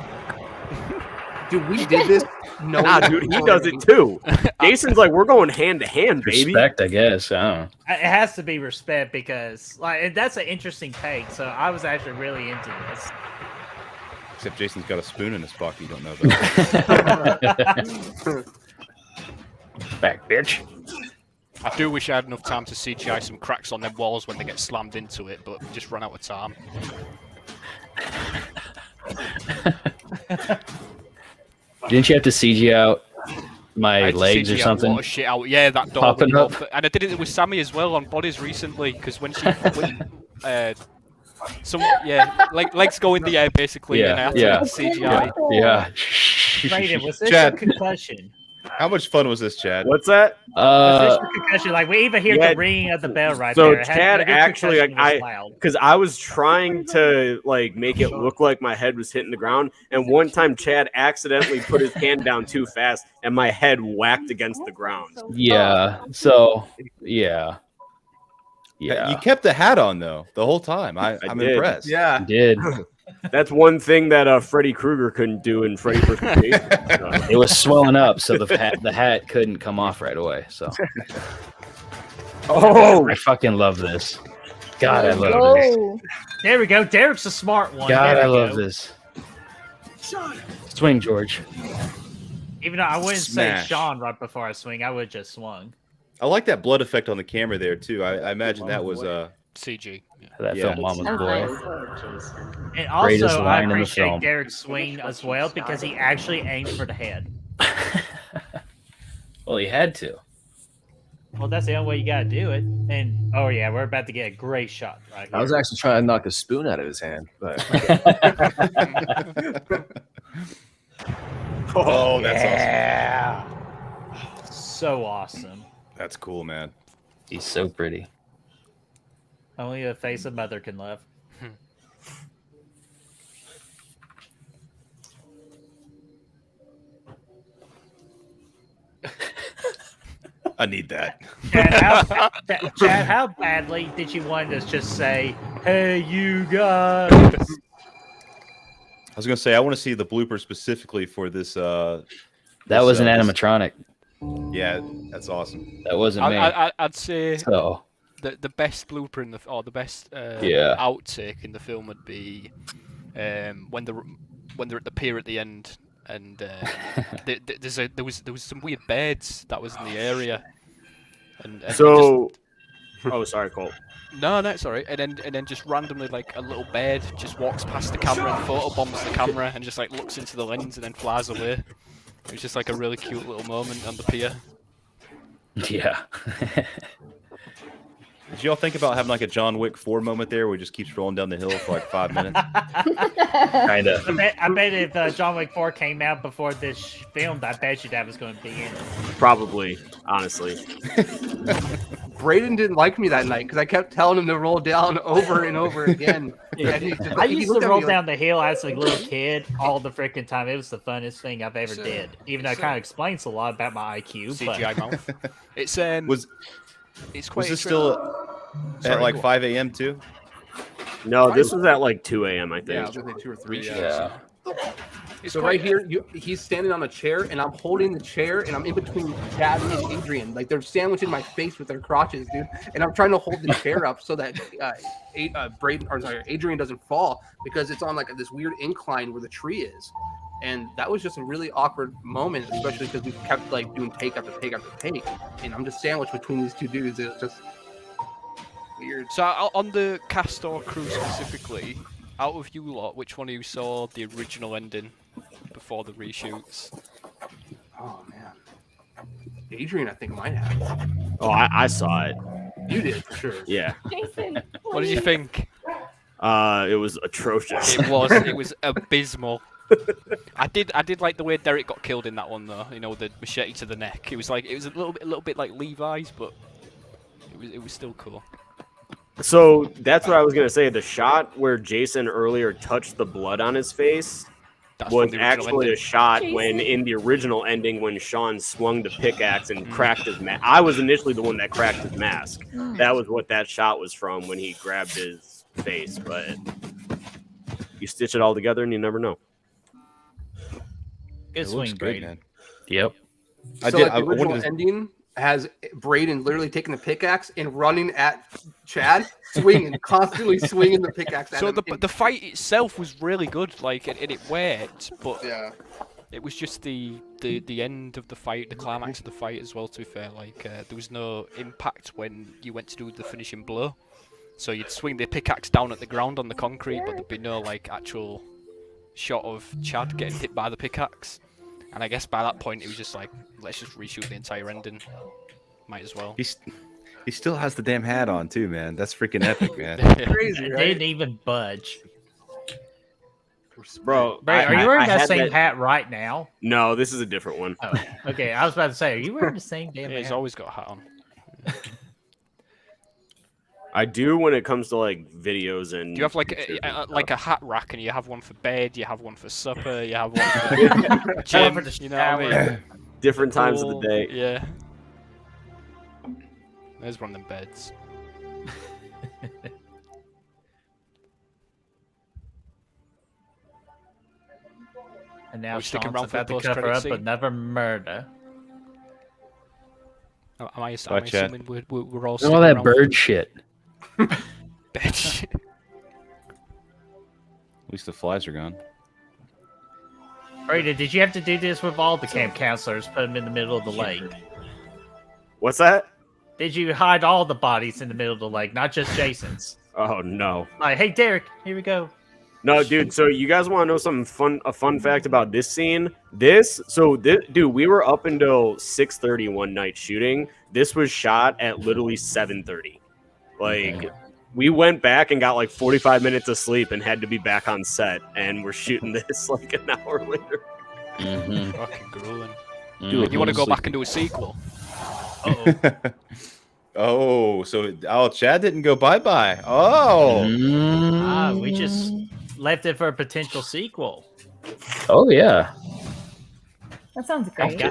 Dude, we did this. No, nah, dude, he does it too. Jason's like, we're going hand to hand, baby. Respect, I guess. I don't know. It has to be respect because, like, that's an interesting take. So I was actually really into this. Except Jason's got a spoon in his pocket. You don't know that. Back, bitch. I do wish I had enough time to CGI some cracks on them walls when they get slammed into it, but we just ran out of time. Didn't you have to CG out my legs or something? A lot of shit out. Yeah, that door. Popping up. And I did it with Sammy as well on bodies recently because when she, legs go in the air basically, and I have to CGI. Yeah. Braden, was this Chad. a concussion? How much fun was this, Chad? What's that? Was this a concussion? Like we even hear the ringing of the bell right so there. Chad actually, because I was trying to like make it look like my head was hitting the ground, and one time Chad accidentally put his hand down too fast, and my head whacked against the ground. Yeah. So, yeah. You kept the hat on though the whole time. I'm did. impressed. Yeah, You did. That's one thing that Freddy Krueger couldn't do in Freddy vs. Jason. It was swelling up, so the hat couldn't come off right away. So, I fucking love this. God, I love this. There we go. Derek's a smart one. God, There I we love go. this. Swing, George. Even though I wouldn't Smash. say Sean right before I swing, I would just swung. I like that blood effect on the camera there too. I imagine that was CG. That Yeah. film Mama's Boy. And Greatest also, I line in the appreciate film. Derek's swing as well because he actually aimed for the head. Well, he had to. Well, that's the only way you gotta do it. And oh yeah, we're about to get a great shot right here. I was actually trying to knock a spoon out of his hand, but Oh, that's yeah. So awesome. That's cool, man. He's so pretty. Only a face a mother can love. I need that. Chad, how badly did you want to just say, "Hey, you guys"? I was gonna say I want to see the blooper specifically for this. That was an animatronic. Yeah, that's awesome. That wasn't me. I'd say so. The best blooper or the best outtake in the film would be when they're at the pier at the end, and there was some weird beds that was in the area, and so oh sorry Colt. No, it's alright. And then just randomly, like a little bird just walks past the camera and photobombs the camera and just like looks into the lens and then flies away. It was just like a really cute little moment on the pier. Yeah. Did y'all think about having like a John Wick 4 moment there where he just keeps rolling down the hill for like 5 minutes? Kind of. I bet if John Wick 4 came out before this film, I bet you that was going to be in it. Probably, honestly. Braden didn't like me that night because I kept telling him to roll down over and over again. I used to roll down the hill as a little kid all the freaking time. It was the funnest thing I've ever did. Even though it kind of explains a lot about my IQ. CGI mouth. It's It's quite. Was this still at like 5 a.m. too? No, this was at like 2 a.m. I think. Yeah, I was gonna say 2 or 3. Yeah. So right here, he's standing on a chair, and I'm holding the chair, and I'm in between Chad and Adrian. Like they're sandwiched in my face with their crotches, dude. And I'm trying to hold the chair up so that Adrian doesn't fall because it's on like this weird incline where the tree is. And that was just a really awkward moment, especially because we kept like doing take after take after take, and I'm just sandwiched between these two dudes. It was just weird. So on the cast or crew specifically, out of you lot, which one of you saw the original ending before the reshoots? Oh man, Adrian, I think might have. Oh, I saw it. You did for sure. Yeah. Jason, What did you think? It was atrocious. It was abysmal. I did like the way Derek got killed in that one though. You know, the machete to the neck. It was a little bit like Levi's, but it was still cool. So that's what I was gonna say. The shot where Jason earlier touched the blood on his face was actually a shot when in the original ending when Sean swung the pickaxe and cracked his mask. I was initially the one that cracked his mask. That was what that shot was from when he grabbed his face. But you stitch it all together and you never know. Good swing, Braden. Yep. So the original ending has Braden literally taking the pickaxe and running at Chad, constantly swinging the pickaxe at So him. the fight itself was really good, like, and it worked, but yeah, it was just the end of the fight, the climax of the fight as well. To be fair, like there was no impact when you went to do the finishing blow. So you'd swing the pickaxe down at the ground on the concrete, but there'd be no like actual shot of Chad getting hit by the pickaxe. And I guess by that point it was just like, let's just reshoot the entire ending. Might as well. He still has the damn hat on too, man. That's freaking epic, man. Crazy, right? Didn't even budge. Bro, are you wearing that same hat right now? No, this is a different one. Oh, okay. I was about to say, are you wearing the same damn hat? He's always got a hat on. I do when it comes to like videos and. Do you have like a hat rack, and you have one for bed, you have one for supper, you have one for gym, you know what I mean? Different times of the day. Yeah. There's one of them beds. And now sticking Sean's around for about the to cover post-credit up scene? another murder. Am I Chad. assuming we're all All sticking that around bird for shit. bed shit? At least the flies are gone. Braden, did you have to do this with all the camp counselors? Put them in the middle of the lake. What's that? Did you hide all the bodies in the middle of the lake, not just Jason's? Oh no. Like, hey Derek, here we go. No, dude. So you guys want to know something a fun fact about this scene? Dude, we were up until 6:30 one night shooting. This was shot at literally 7:30. Like, we went back and got like 45 minutes of sleep and had to be back on set, and we're shooting this like an hour later. Fucking grueling. Dude, You want to go back and do a sequel? Chad didn't go bye-bye. Oh. We just left it for a potential sequel. Oh yeah. That sounds great.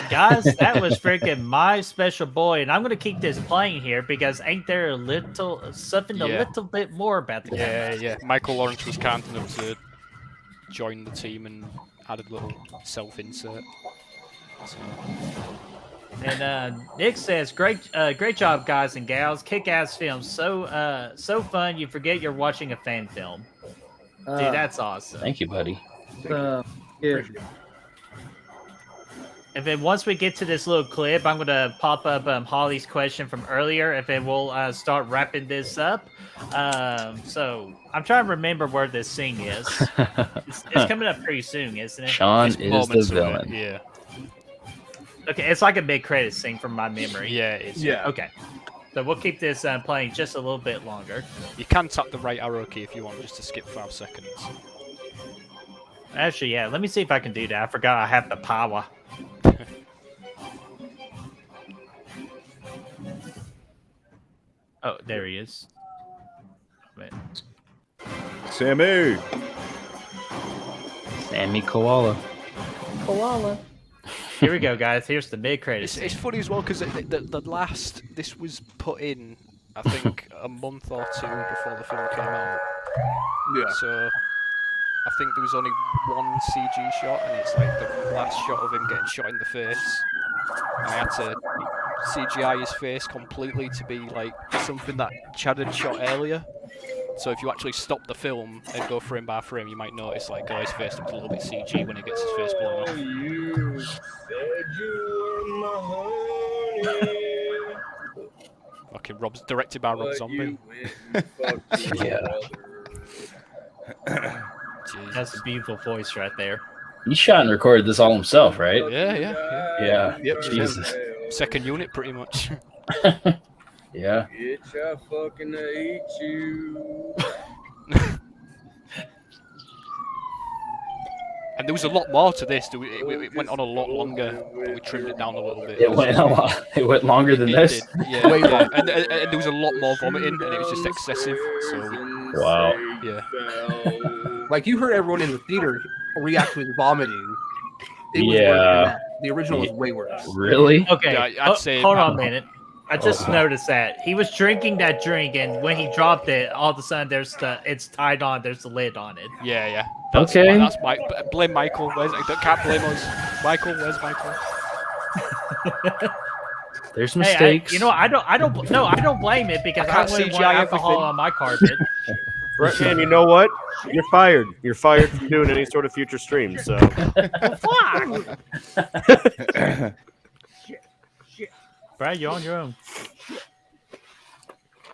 Guys, that was freaking my special boy, and I'm gonna keep this playing here because ain't there a little bit more about the Yeah. Michael Lawrence was kind enough to joined the team and added a little self-insert. So. And Nick says, "Great job, guys and gals. Kick-ass film. So fun. You forget you're watching a fan film. Dude, that's awesome. Thank you, buddy. Yeah. And then once we get to this little clip, I'm gonna pop up Holly's question from earlier. If then we'll start wrapping this up. So I'm trying to remember where this scene is. It's coming up pretty soon, isn't it? Sean is the villain. Yeah. Okay, it's like a big credit scene from my memory. Yeah, it is. Yeah. Okay. So we'll keep this playing just a little bit longer. You can tap the right arrow key if you want, just to skip 5 seconds. Actually, yeah. Let me see if I can do that. I forgot I have the power. Oh, there he is. Wait. Sammy Koala. Koala. Here we go, guys. Here's the mid-credits. It's funny as well because this was put in, I think, a month or two before the film came out. Yeah. So I think there was only one CG shot, and it's like the last shot of him getting shot in the face. And I had to CGI his face completely to be like something that Chad had shot earlier. So if you actually stop the film and go frame by frame, you might notice like his face looks a little bit CG when he gets his face blown off. You said you were my honey. Okay, directed by Rob Zombie. Yeah. That's a beautiful voice right there. He shot and recorded this all himself, right? Yeah. Yep. Jesus. Second unit, pretty much. Yeah. Bitch, I fucking hate you. And there was a lot more to this. It went on a lot longer, but we trimmed it down a little bit. It went a lot. It went longer than this. Did. Yeah. And there was a lot more vomiting, and it was just excessive. So wow. Yeah. Like you heard everyone in the theater react to his vomiting. It was worse than that. The original was way worse. Really? Okay. Yeah, I'd say. Hold on a minute. I just noticed that he was drinking that drink, and when he dropped it, all of a sudden it's tied on. There's the lid on it. Yeah. Okay. That's blame Michael. Can't blame us. Michael, where's Michael? There's mistakes. I don't blame it because I wouldn't want alcohol on my carpet. And you know what? You're fired. You're fired from doing any sort of future stream. So. Fuck. Brad, you're on your own.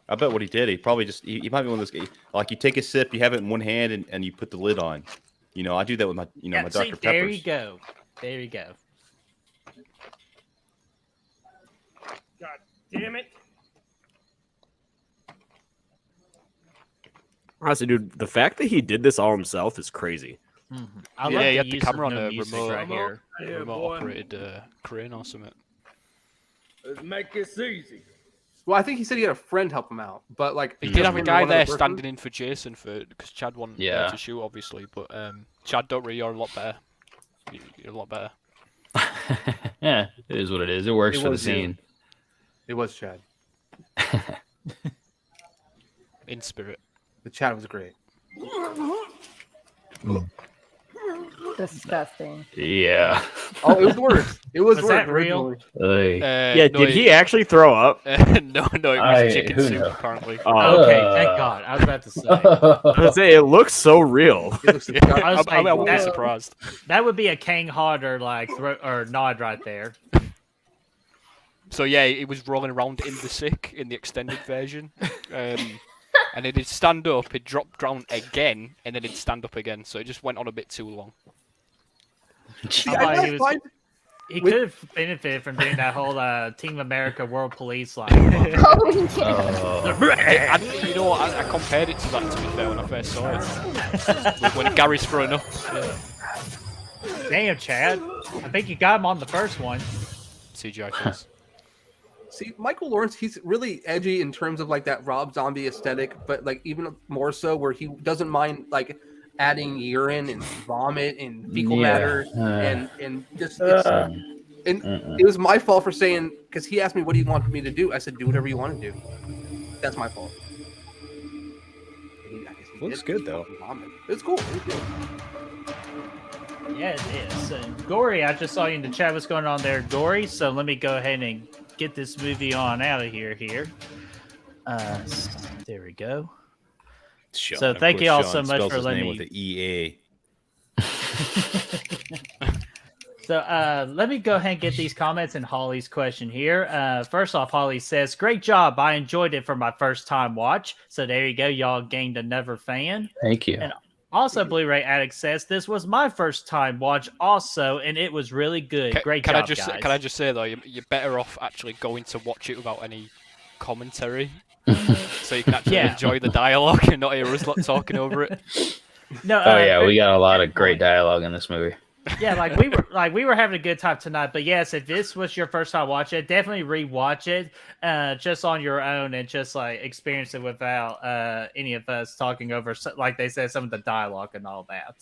I bet what he did, he probably just he might be one of those guys. Like you take a sip, you have it in one hand, and you put the lid on. You know, I do that with my my Dr. Peppers. There you go. There you go. God damn it. Honestly, dude, the fact that he did this all himself is crazy. I He had the camera on a remote operated crane or something. Let's make this easy. Well, I think he said he had a friend help him out, but like He did have a guy there standing in for Jason because Chad wanted to shoot, obviously. But Chad, don't worry, you're a lot better. You're a lot better. Yeah, it is what it is. It works for the scene. It was Chad. In spirit. The Chad was great. Disgusting. Yeah. Oh, it was worse. It was worse. That real? Yeah, did he actually throw up? No, it was chicken soup, apparently. Okay, thank God. I was about to say. I was gonna say, it looks so real. I was surprised. That would be a King Hodder or nod right there. So yeah, it was rolling around in the sick in the extended version. And then he'd stand up, he'd drop down again, and then he'd stand up again. So it just went on a bit too long. He could have benefited from doing that whole Team America World Police line. You know what? I compared it to that, to be fair, when I first saw it. When Gary's throwing up. Yeah. Damn, Chad. I think you got him on the first one. CGI face. See, Michael Lawrence, he's really edgy in terms of like that Rob Zombie aesthetic, but like even more so where he doesn't mind like adding urine and vomit and fecal matter and just it was my fault for saying, because he asked me what do you want me to do. I said do whatever you want to do. That's my fault. Looks good though. It's cool. It's good. Yeah, it is. Gory, I just saw you in the chat. What's going on there, Gory? So let me go ahead and get this movie on out of here. There we go. Sean, so thank you all so much spells for his letting name me. with the EA. So let me go ahead and get these comments and Holly's question here. First off, Holly says, "Great job. I enjoyed it for my first time watch." So there you go. Y'all gained another fan. Thank you. And also, Blu-ray Addict says, "This was my first time watch also, and it was really good. Great job, guys." Can I just say though, you're better off actually going to watch it without any commentary, so you can actually enjoy the dialogue and not hear us lot talking over it. No. Oh yeah, we got a lot of great dialogue in this movie. Yeah, we were having a good time tonight. But yes, if this was your first time watching it, definitely rewatch it just on your own and just like experience it without any of us talking over, like they said, some of the dialogue and all that.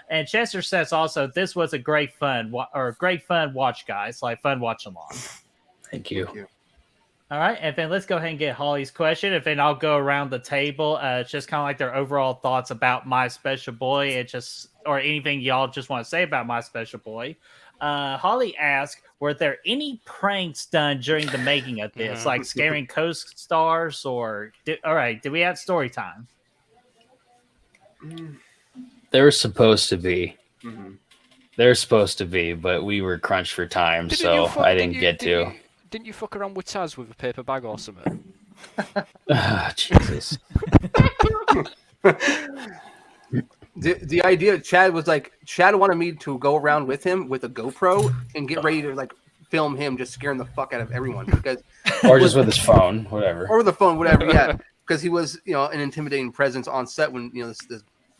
And Chester says also, this was a great fun watch, guys. Like fun watch along. Thank you. All right, and then let's go ahead and get Holly's question. And then I'll go around the table. It's just kind of like their overall thoughts about My Special Boy. Or anything y'all just want to say about My Special Boy. Holly asked, were there any pranks done during the making of this, like scaring co-stars all right, did we have story time? There was supposed to be. They're supposed to be, but we were crunched for time, so I didn't get to. Didn't you fuck around with Taz with a paper bag or something? Jesus. The idea, Chad wanted me to go around with him with a GoPro and get ready to like film him just scaring the fuck out of everyone because, or just with his phone, whatever. Or with the phone, whatever. Yeah, because he was, an intimidating presence on set when this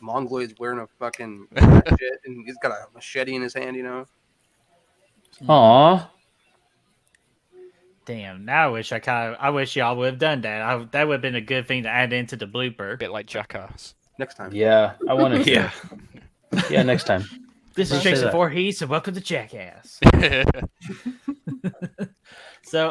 Mongoloid's wearing a fucking shit and he's got a machete in his hand. Aw. Damn! Now I wish y'all would have done that. That would have been a good thing to add into the blooper. A bit like Jackass. Next time. Yeah, I want to. Yeah, next time. This is Jason Voorhees, and welcome to Jackass. So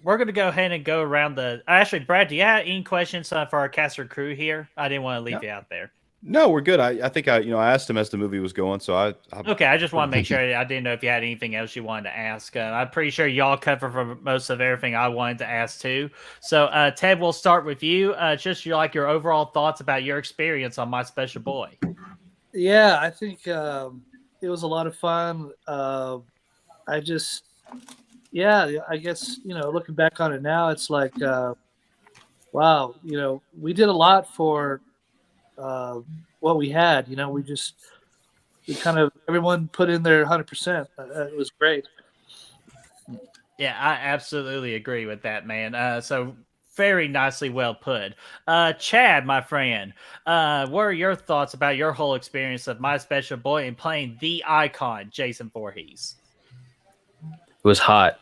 we're going to go ahead and go around the... Actually, Brad, do you have any questions for our caster crew here? I didn't want to leave you out there. No, we're good. I think I asked him as the movie was going, so I okay, I just want to make sure. I didn't know if you had anything else you wanted to ask. I'm pretty sure y'all cover for most of everything I wanted to ask too. So, Ted, we'll start with you. Just your overall thoughts about your experience on My Special Boy. Yeah, I think it was a lot of fun. I guess looking back on it now, it's like, wow, we did a lot for. What we had, everyone put in their 100%. It was great. Yeah, I absolutely agree with that, man. So very nicely well put. Chad, my friend, what are your thoughts about your whole experience of My Special Boy and playing the icon, Jason Voorhees? It was hot.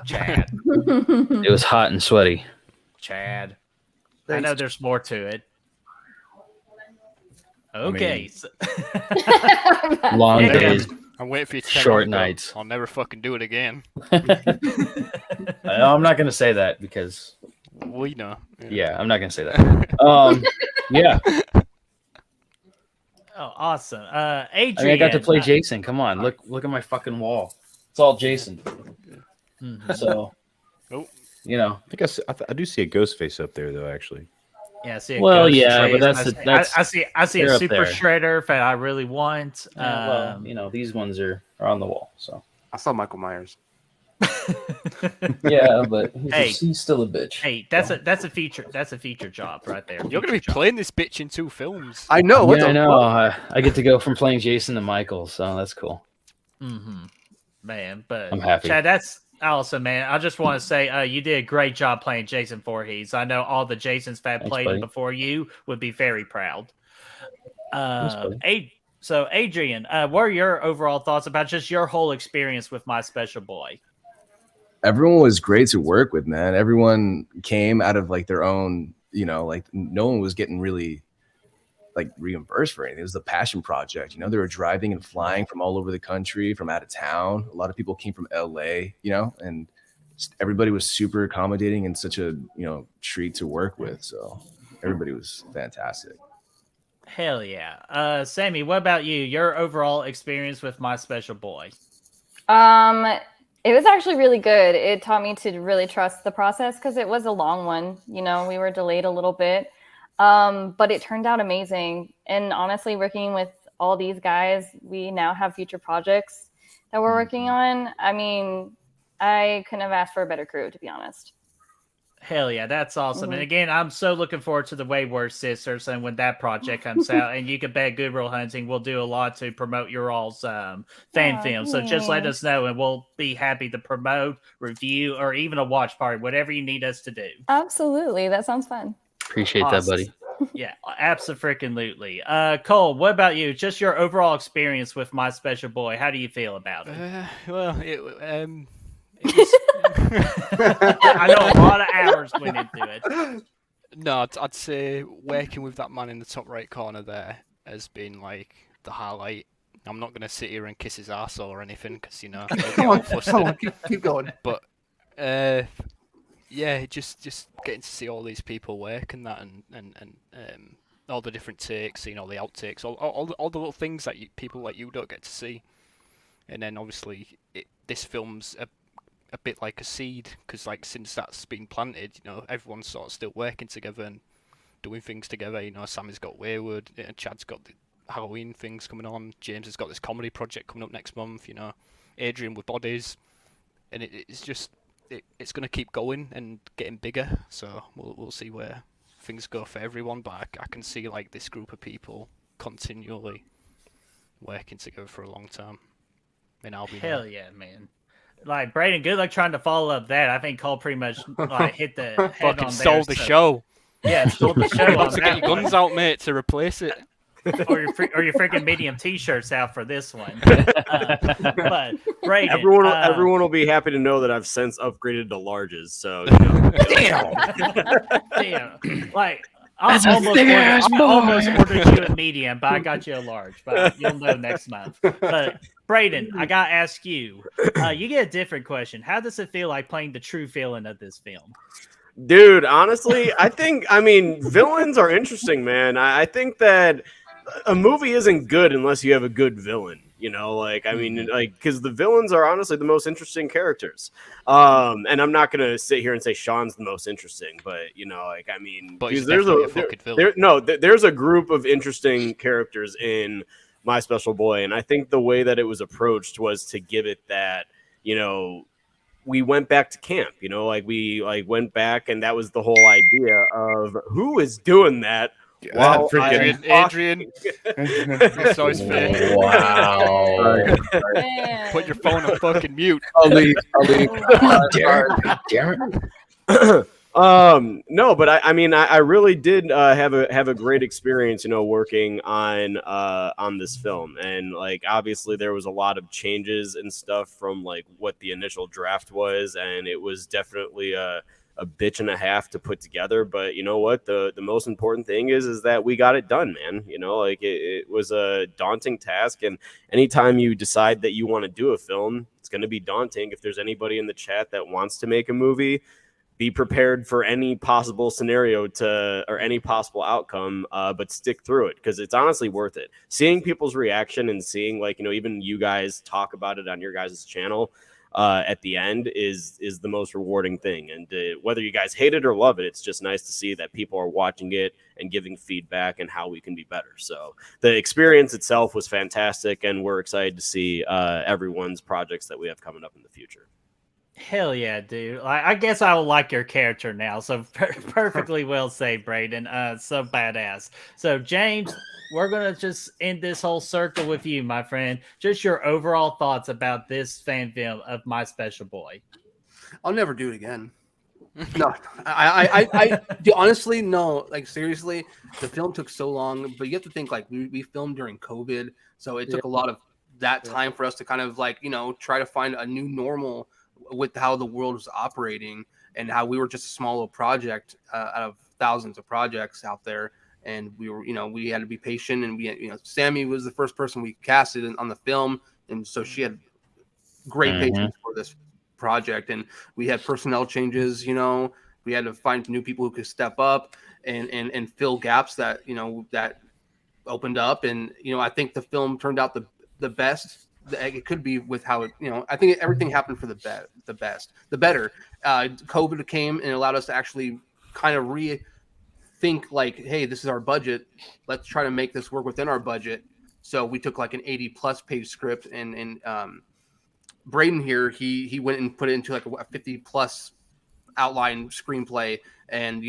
Chad. It was hot and sweaty. Chad. I know there's more to it. Okay. Long days. I'm waiting for you to short nights. I'll never fucking do it again. I'm not going to say that because we know. Yeah, I'm not going to say that. Yeah. Oh, awesome. Adrian. I mean, I got to play Jason. Come on, look at my fucking wall. It's all Jason. So, I think I do see a ghost face up there though. Actually. Yeah, I see. But that's I see a super shredder that I really want. These ones are on the wall. So I saw Michael Myers. Yeah, but he's still a bitch. Hey, that's a feature. That's a feature job right there. You're gonna be playing this bitch in 2 films. I know. I know. I get to go from playing Jason to Michael, so that's cool. Man, but I'm happy. Chad, that's awesome, man. I just want to say you did a great job playing Jason Voorhees. I know all the Jasons that played him before you would be very proud. So, Adrian, what are your overall thoughts about just your whole experience with My Special Boy? Everyone was great to work with, man. Everyone came out of like their own, no one was getting really like reimbursed for anything. It was the passion project. They were driving and flying from all over the country, from out of town. A lot of people came from LA, and everybody was super accommodating and such a, treat to work with. So everybody was fantastic. Hell yeah. Sammy, what about you? Your overall experience with My Special Boy? It was actually really good. It taught me to really trust the process because it was a long one. You know, we were delayed a little bit, but it turned out amazing. And honestly, working with all these guys, we now have future projects that we're working on. I mean, I couldn't have asked for a better crew, to be honest. Hell yeah, that's awesome. And Mhm. again, I'm so looking forward to the Wayward Sisters and when that project comes out. And you can bet Good Rule Hunting will do a lot to promote your all's fan film. So just let us know and we'll be happy to promote, review, or even a watch party, whatever you need us to do. Absolutely. That sounds fun. Appreciate that, buddy. Yeah, absolutely. Cole, what about you? Just your overall experience with My Special Boy. How do you feel about it? I know a lot of hours went into it. No, I'd say working with that man in the top right corner there has been like the highlight. I'm not going to sit here and kiss his arsehole or anything because, you know, Come on, keep going. But yeah, just getting to see all these people work and that, and all the different takes, seeing all the outtakes, all the little things that people like you don't get to see. And then obviously this film's a bit like a seed because like since that's been planted, you know, everyone's sort of still working together and doing things together. You know, Sammy's got Wayward, Chad's got the Halloween things coming on, James has got this comedy project coming up next month. You know, Adrian with Bodies, and it's just it's going to keep going and getting bigger. So we'll see where things go for everyone. But I can see like this group of people continually working together for a long time. And I'll be Hell there. yeah, man. Like Braden, good luck trying to follow up that. I think Cole pretty much like hit the head Fucking on there. stole the show. Yeah, stole the show. You've got on to that get your guns one. out, mate, to replace it. or your freaking medium T-shirts out for this one. But Braden, everyone will be happy to know that I've since upgraded to larges. So you know. damn, like That's I a almost thick-ass ordered you a medium, but I got you a large. But you'll know next month. But Braden, I gotta ask you. You get a different question. How does it feel like playing the true villain of this film? Dude, honestly, I mean, villains are interesting, man. I think that a movie isn't good unless you have a good villain, you know, like, I mean, like, because the villains are honestly the most interesting characters. And I'm not going to sit here and say Sean's the most interesting, but, you know, like, I mean, But he's there's definitely a fucking villain. there's a group of interesting characters in My Special Boy. And I think the way that it was approached was to give it that, you know, we went back to camp, you know, like we went back, and that was the whole idea of who is doing that. Wow, Adrian. I saw his face. Wow. Put your phone on fucking mute. I'll leave. Damn it. No, but I mean, I really did have a great experience, you know, working on this film, and like obviously there was a lot of changes and stuff from like what the initial draft was, and it was definitely a bitch and a half to put together. But you know what, the most important thing is that we got it done, man. You know, like it was a daunting task, and anytime you decide that you want to do a film, it's going to be daunting. If there's anybody in the chat that wants to make a movie, be prepared for any possible scenario or any possible outcome, but stick through it because it's honestly worth it. Seeing people's reaction and seeing, like, you know, even you guys talk about it on your guys' channel at the end is the most rewarding thing. And whether you guys hate it or love it, it's just nice to see that people are watching it and giving feedback and how we can be better. So the experience itself was fantastic, and we're excited to see everyone's projects that we have coming up in the future. Hell yeah, dude. I guess I will like your character now. So perfectly well said, Braden. So badass. So James, we're going to just end this whole circle with you, my friend. Just your overall thoughts about this fan film of My Special Boy. I'll never do it again. No, I honestly, no, like seriously, the film took so long, but you have to think like we filmed during COVID. So it took a lot of that time for us to kind of like, you know, try to find a new normal with how the world was operating and how we were just a small little project out of thousands of projects out there. And we were, you know, we had to be patient, and we had, you know, Sammy was the first person we casted on the film. And so she had great patience for this project. And we had personnel changes, you know, we had to find new people who could step up and fill gaps that, you know, that opened up, and I think the film turned out the best it could be with how it. I think everything happened for the better. COVID came and allowed us to actually kind of rethink, like, hey, this is our budget. Let's try to make this work within our budget. So we took like an 80+ page script, and Braden here, he went and put it into like a 50+ outline screenplay. And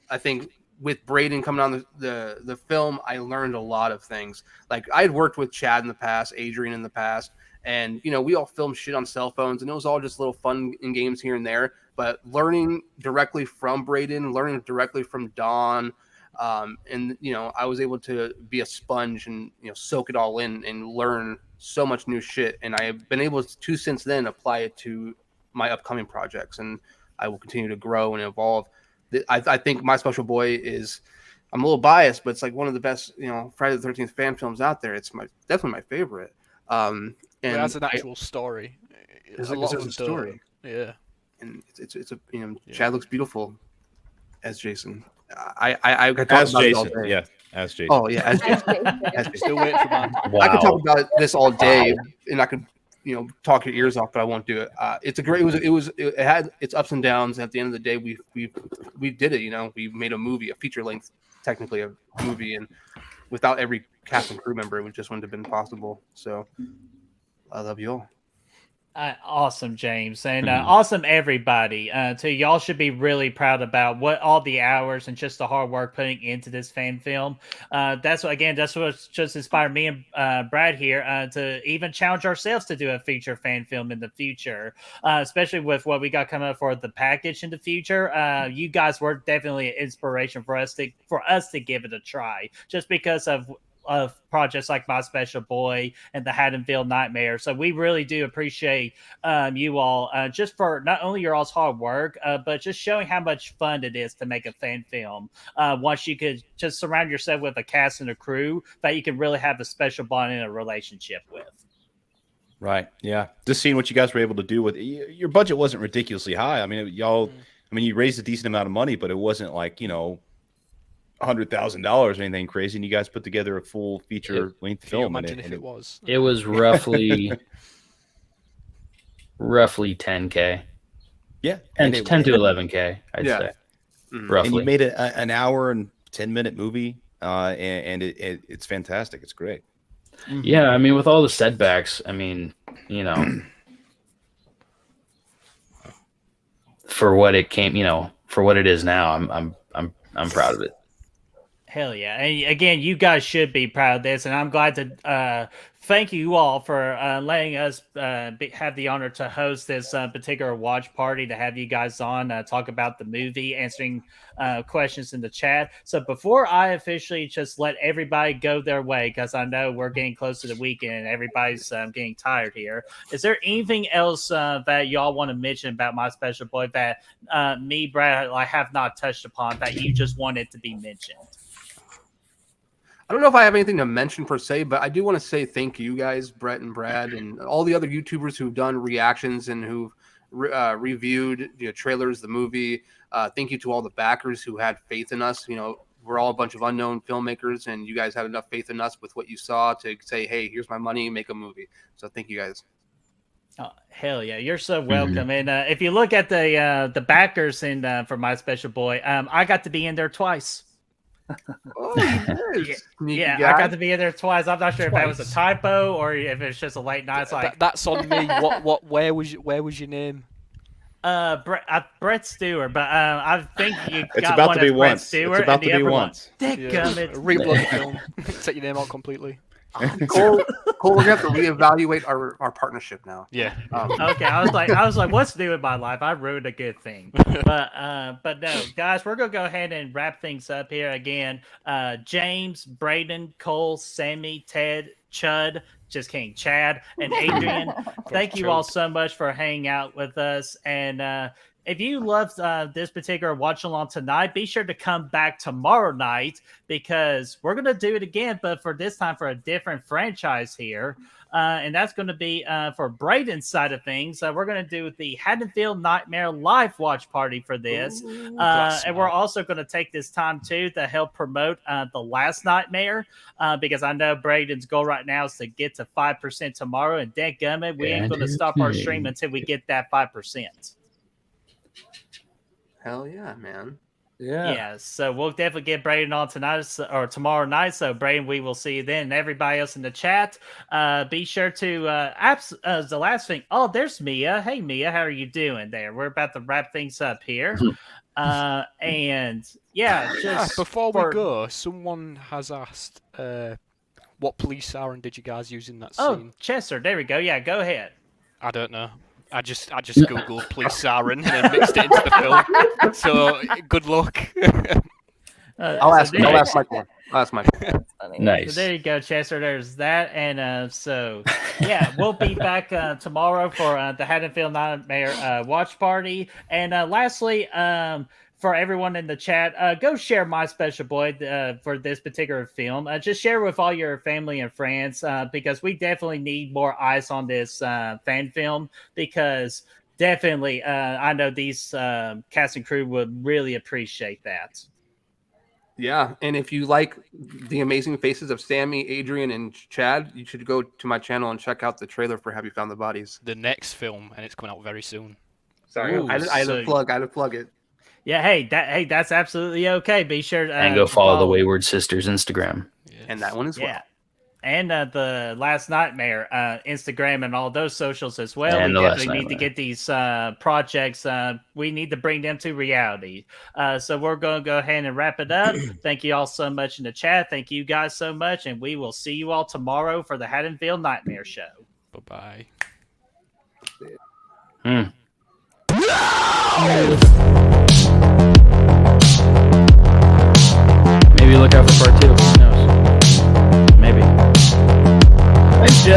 I think with Braden coming on the film, I learned a lot of things. Like, I had worked with Chad in the past, Adrian in the past, and we all filmed shit on cell phones, and it was all just little fun in games here and there. But learning directly from Braden, learning directly from Don, and I was able to be a sponge and soak it all in and learn so much new shit. And I have been able to since then apply it to my upcoming projects, and I will continue to grow and evolve. I think My Special Boy is, I'm a little biased, but it's like one of the best Friday the 13th fan films out there. It's definitely my favorite. And that's an actual story. There's a story. Yeah. And it's a Chad looks beautiful as Jason. I could talk as about Jason, it all day. yeah, as Jason. Oh yeah, as Jason. Still waiting for mine. Wow. I could talk about this all day, and I could talk your ears off, but I won't do it. It's a great. It had its ups and downs. At the end of the day, we did it. We made a movie, a feature length, technically a movie, and without every cast and crew member, it just wouldn't have been possible. So I love you all. Awesome, James, and awesome everybody. So y'all should be really proud about what all the hours and just the hard work putting into this fan film. That's what just inspired me and Brad here to even challenge ourselves to do a feature fan film in the future, especially with what we got coming up for the package in the future. You guys were definitely an inspiration for us to give it a try, just because of projects like My Special Boy and the Haddonfield Nightmare. So we really do appreciate you all just for not only your all's hard work, but just showing how much fun it is to make a fan film. Once you could just surround yourself with a cast and a crew that you can really have a special bond in a relationship with. Right. Yeah. Just seeing what you guys were able to do with your budget wasn't ridiculously high. I mean, you raised a decent amount of money, but it wasn't like, $100,000 or anything crazy, and you guys put together a full feature length film. Imagine if it was. It was roughly 10K. Yeah, 10 to 11K, I'd say. Roughly. And you made an hour and 10-minute movie, and it's fantastic. It's great. Yeah, I mean, with all the setbacks, for what it came, for what it is now, I'm proud of it. Hell yeah. And again, you guys should be proud of this. And I'm glad to thank you all for letting us have the honor to host this particular watch party, to have you guys on, talk about the movie, answering questions in the chat. So before I officially just let everybody go their way, because I know we're getting close to the weekend and everybody's getting tired here, is there anything else that y'all want to mention about My Special Boy that me, Brad, I have not touched upon that you just wanted to be mentioned? I don't know if I have anything to mention per se, but I do want to say thank you guys, Brett and Brad, and all the other YouTubers who've done reactions and who've reviewed trailers, the movie. Thank you to all the backers who had faith in us. We're all a bunch of unknown filmmakers, and you guys had enough faith in us with what you saw to say, hey, here's my money, make a movie. So thank you guys. Oh, hell yeah, you're so welcome. And if you look at the backers for My Special Boy, I got to be in there twice. Oh, yeah, I got to be in there twice. I'm not sure if that was a typo or if it's just a late night. It's like that's on me. Where was your name? Brett Stewart, but I think you it's got about one to be as Brett once. Stewart. It's about to be once. Reload the film. Take your name out completely. Cole, we're gonna have to reevaluate our partnership now. Yeah. Okay. I was like, what's new in my life? I ruined a good thing. But no, guys, we're gonna go ahead and wrap things up here again. James, Braden, Cole, Sammy, Ted, Chud, just kidding, Chad, and Adrian. Thank you all so much for hanging out with us. And if you loved this particular watch along tonight, be sure to come back tomorrow night, because we're going to do it again, but for this time for a different franchise here. and that's going to be for Braden's side of things. We're going to do the Haddonfield Nightmare live watch party for this. And we're also going to take this time, too, to help promote The Last Nightmare, because I know Braden's goal right now is to get to 5% tomorrow, and dadgummit, we ain't going to stop our stream until we get that 5%. Hell yeah, man. Yeah, so we'll definitely get Braden on tonight or tomorrow night. So, Braden, we will see you then. And everybody else in the chat, be sure to the last thing. Oh, there's Mia. Hey, Mia, how are you doing there? We're about to wrap things up here. And yeah, just before we go, someone has asked what police siren did you guys use in that scene? Oh, Chester, there we go. Yeah, go ahead. I don't know. I just googled police siren and then mixed it into the film. So good luck. I'll ask Michael. Nice. So there you go, Chester. There's that, and so yeah, we'll be back tomorrow for the Haddonfield Nightmare watch party. And lastly, for everyone in the chat, go share My Special Boy for this particular film. Just share with all your family and friends because we definitely need more eyes on this fan film because definitely I know these cast and crew would really appreciate that. Yeah, and if you like the amazing faces of Sammy, Adrian, and Chad, you should go to my channel and check out the trailer for Have You Found the Bodies? The next film, and it's coming out very soon. Sorry, I had to plug it. Yeah, hey, that's absolutely okay. Be sure and go follow the Wayward Sisters Instagram. And that one as well. Yeah. And the Last Nightmare Instagram and all those socials as well. And we the definitely need to get these projects. We need to bring them to reality. So we're going to go ahead and wrap it up. Thank you all so much in the chat. Thank you guys so much. And we will see you all tomorrow for the Haddonfield Nightmare Show. Bye-bye.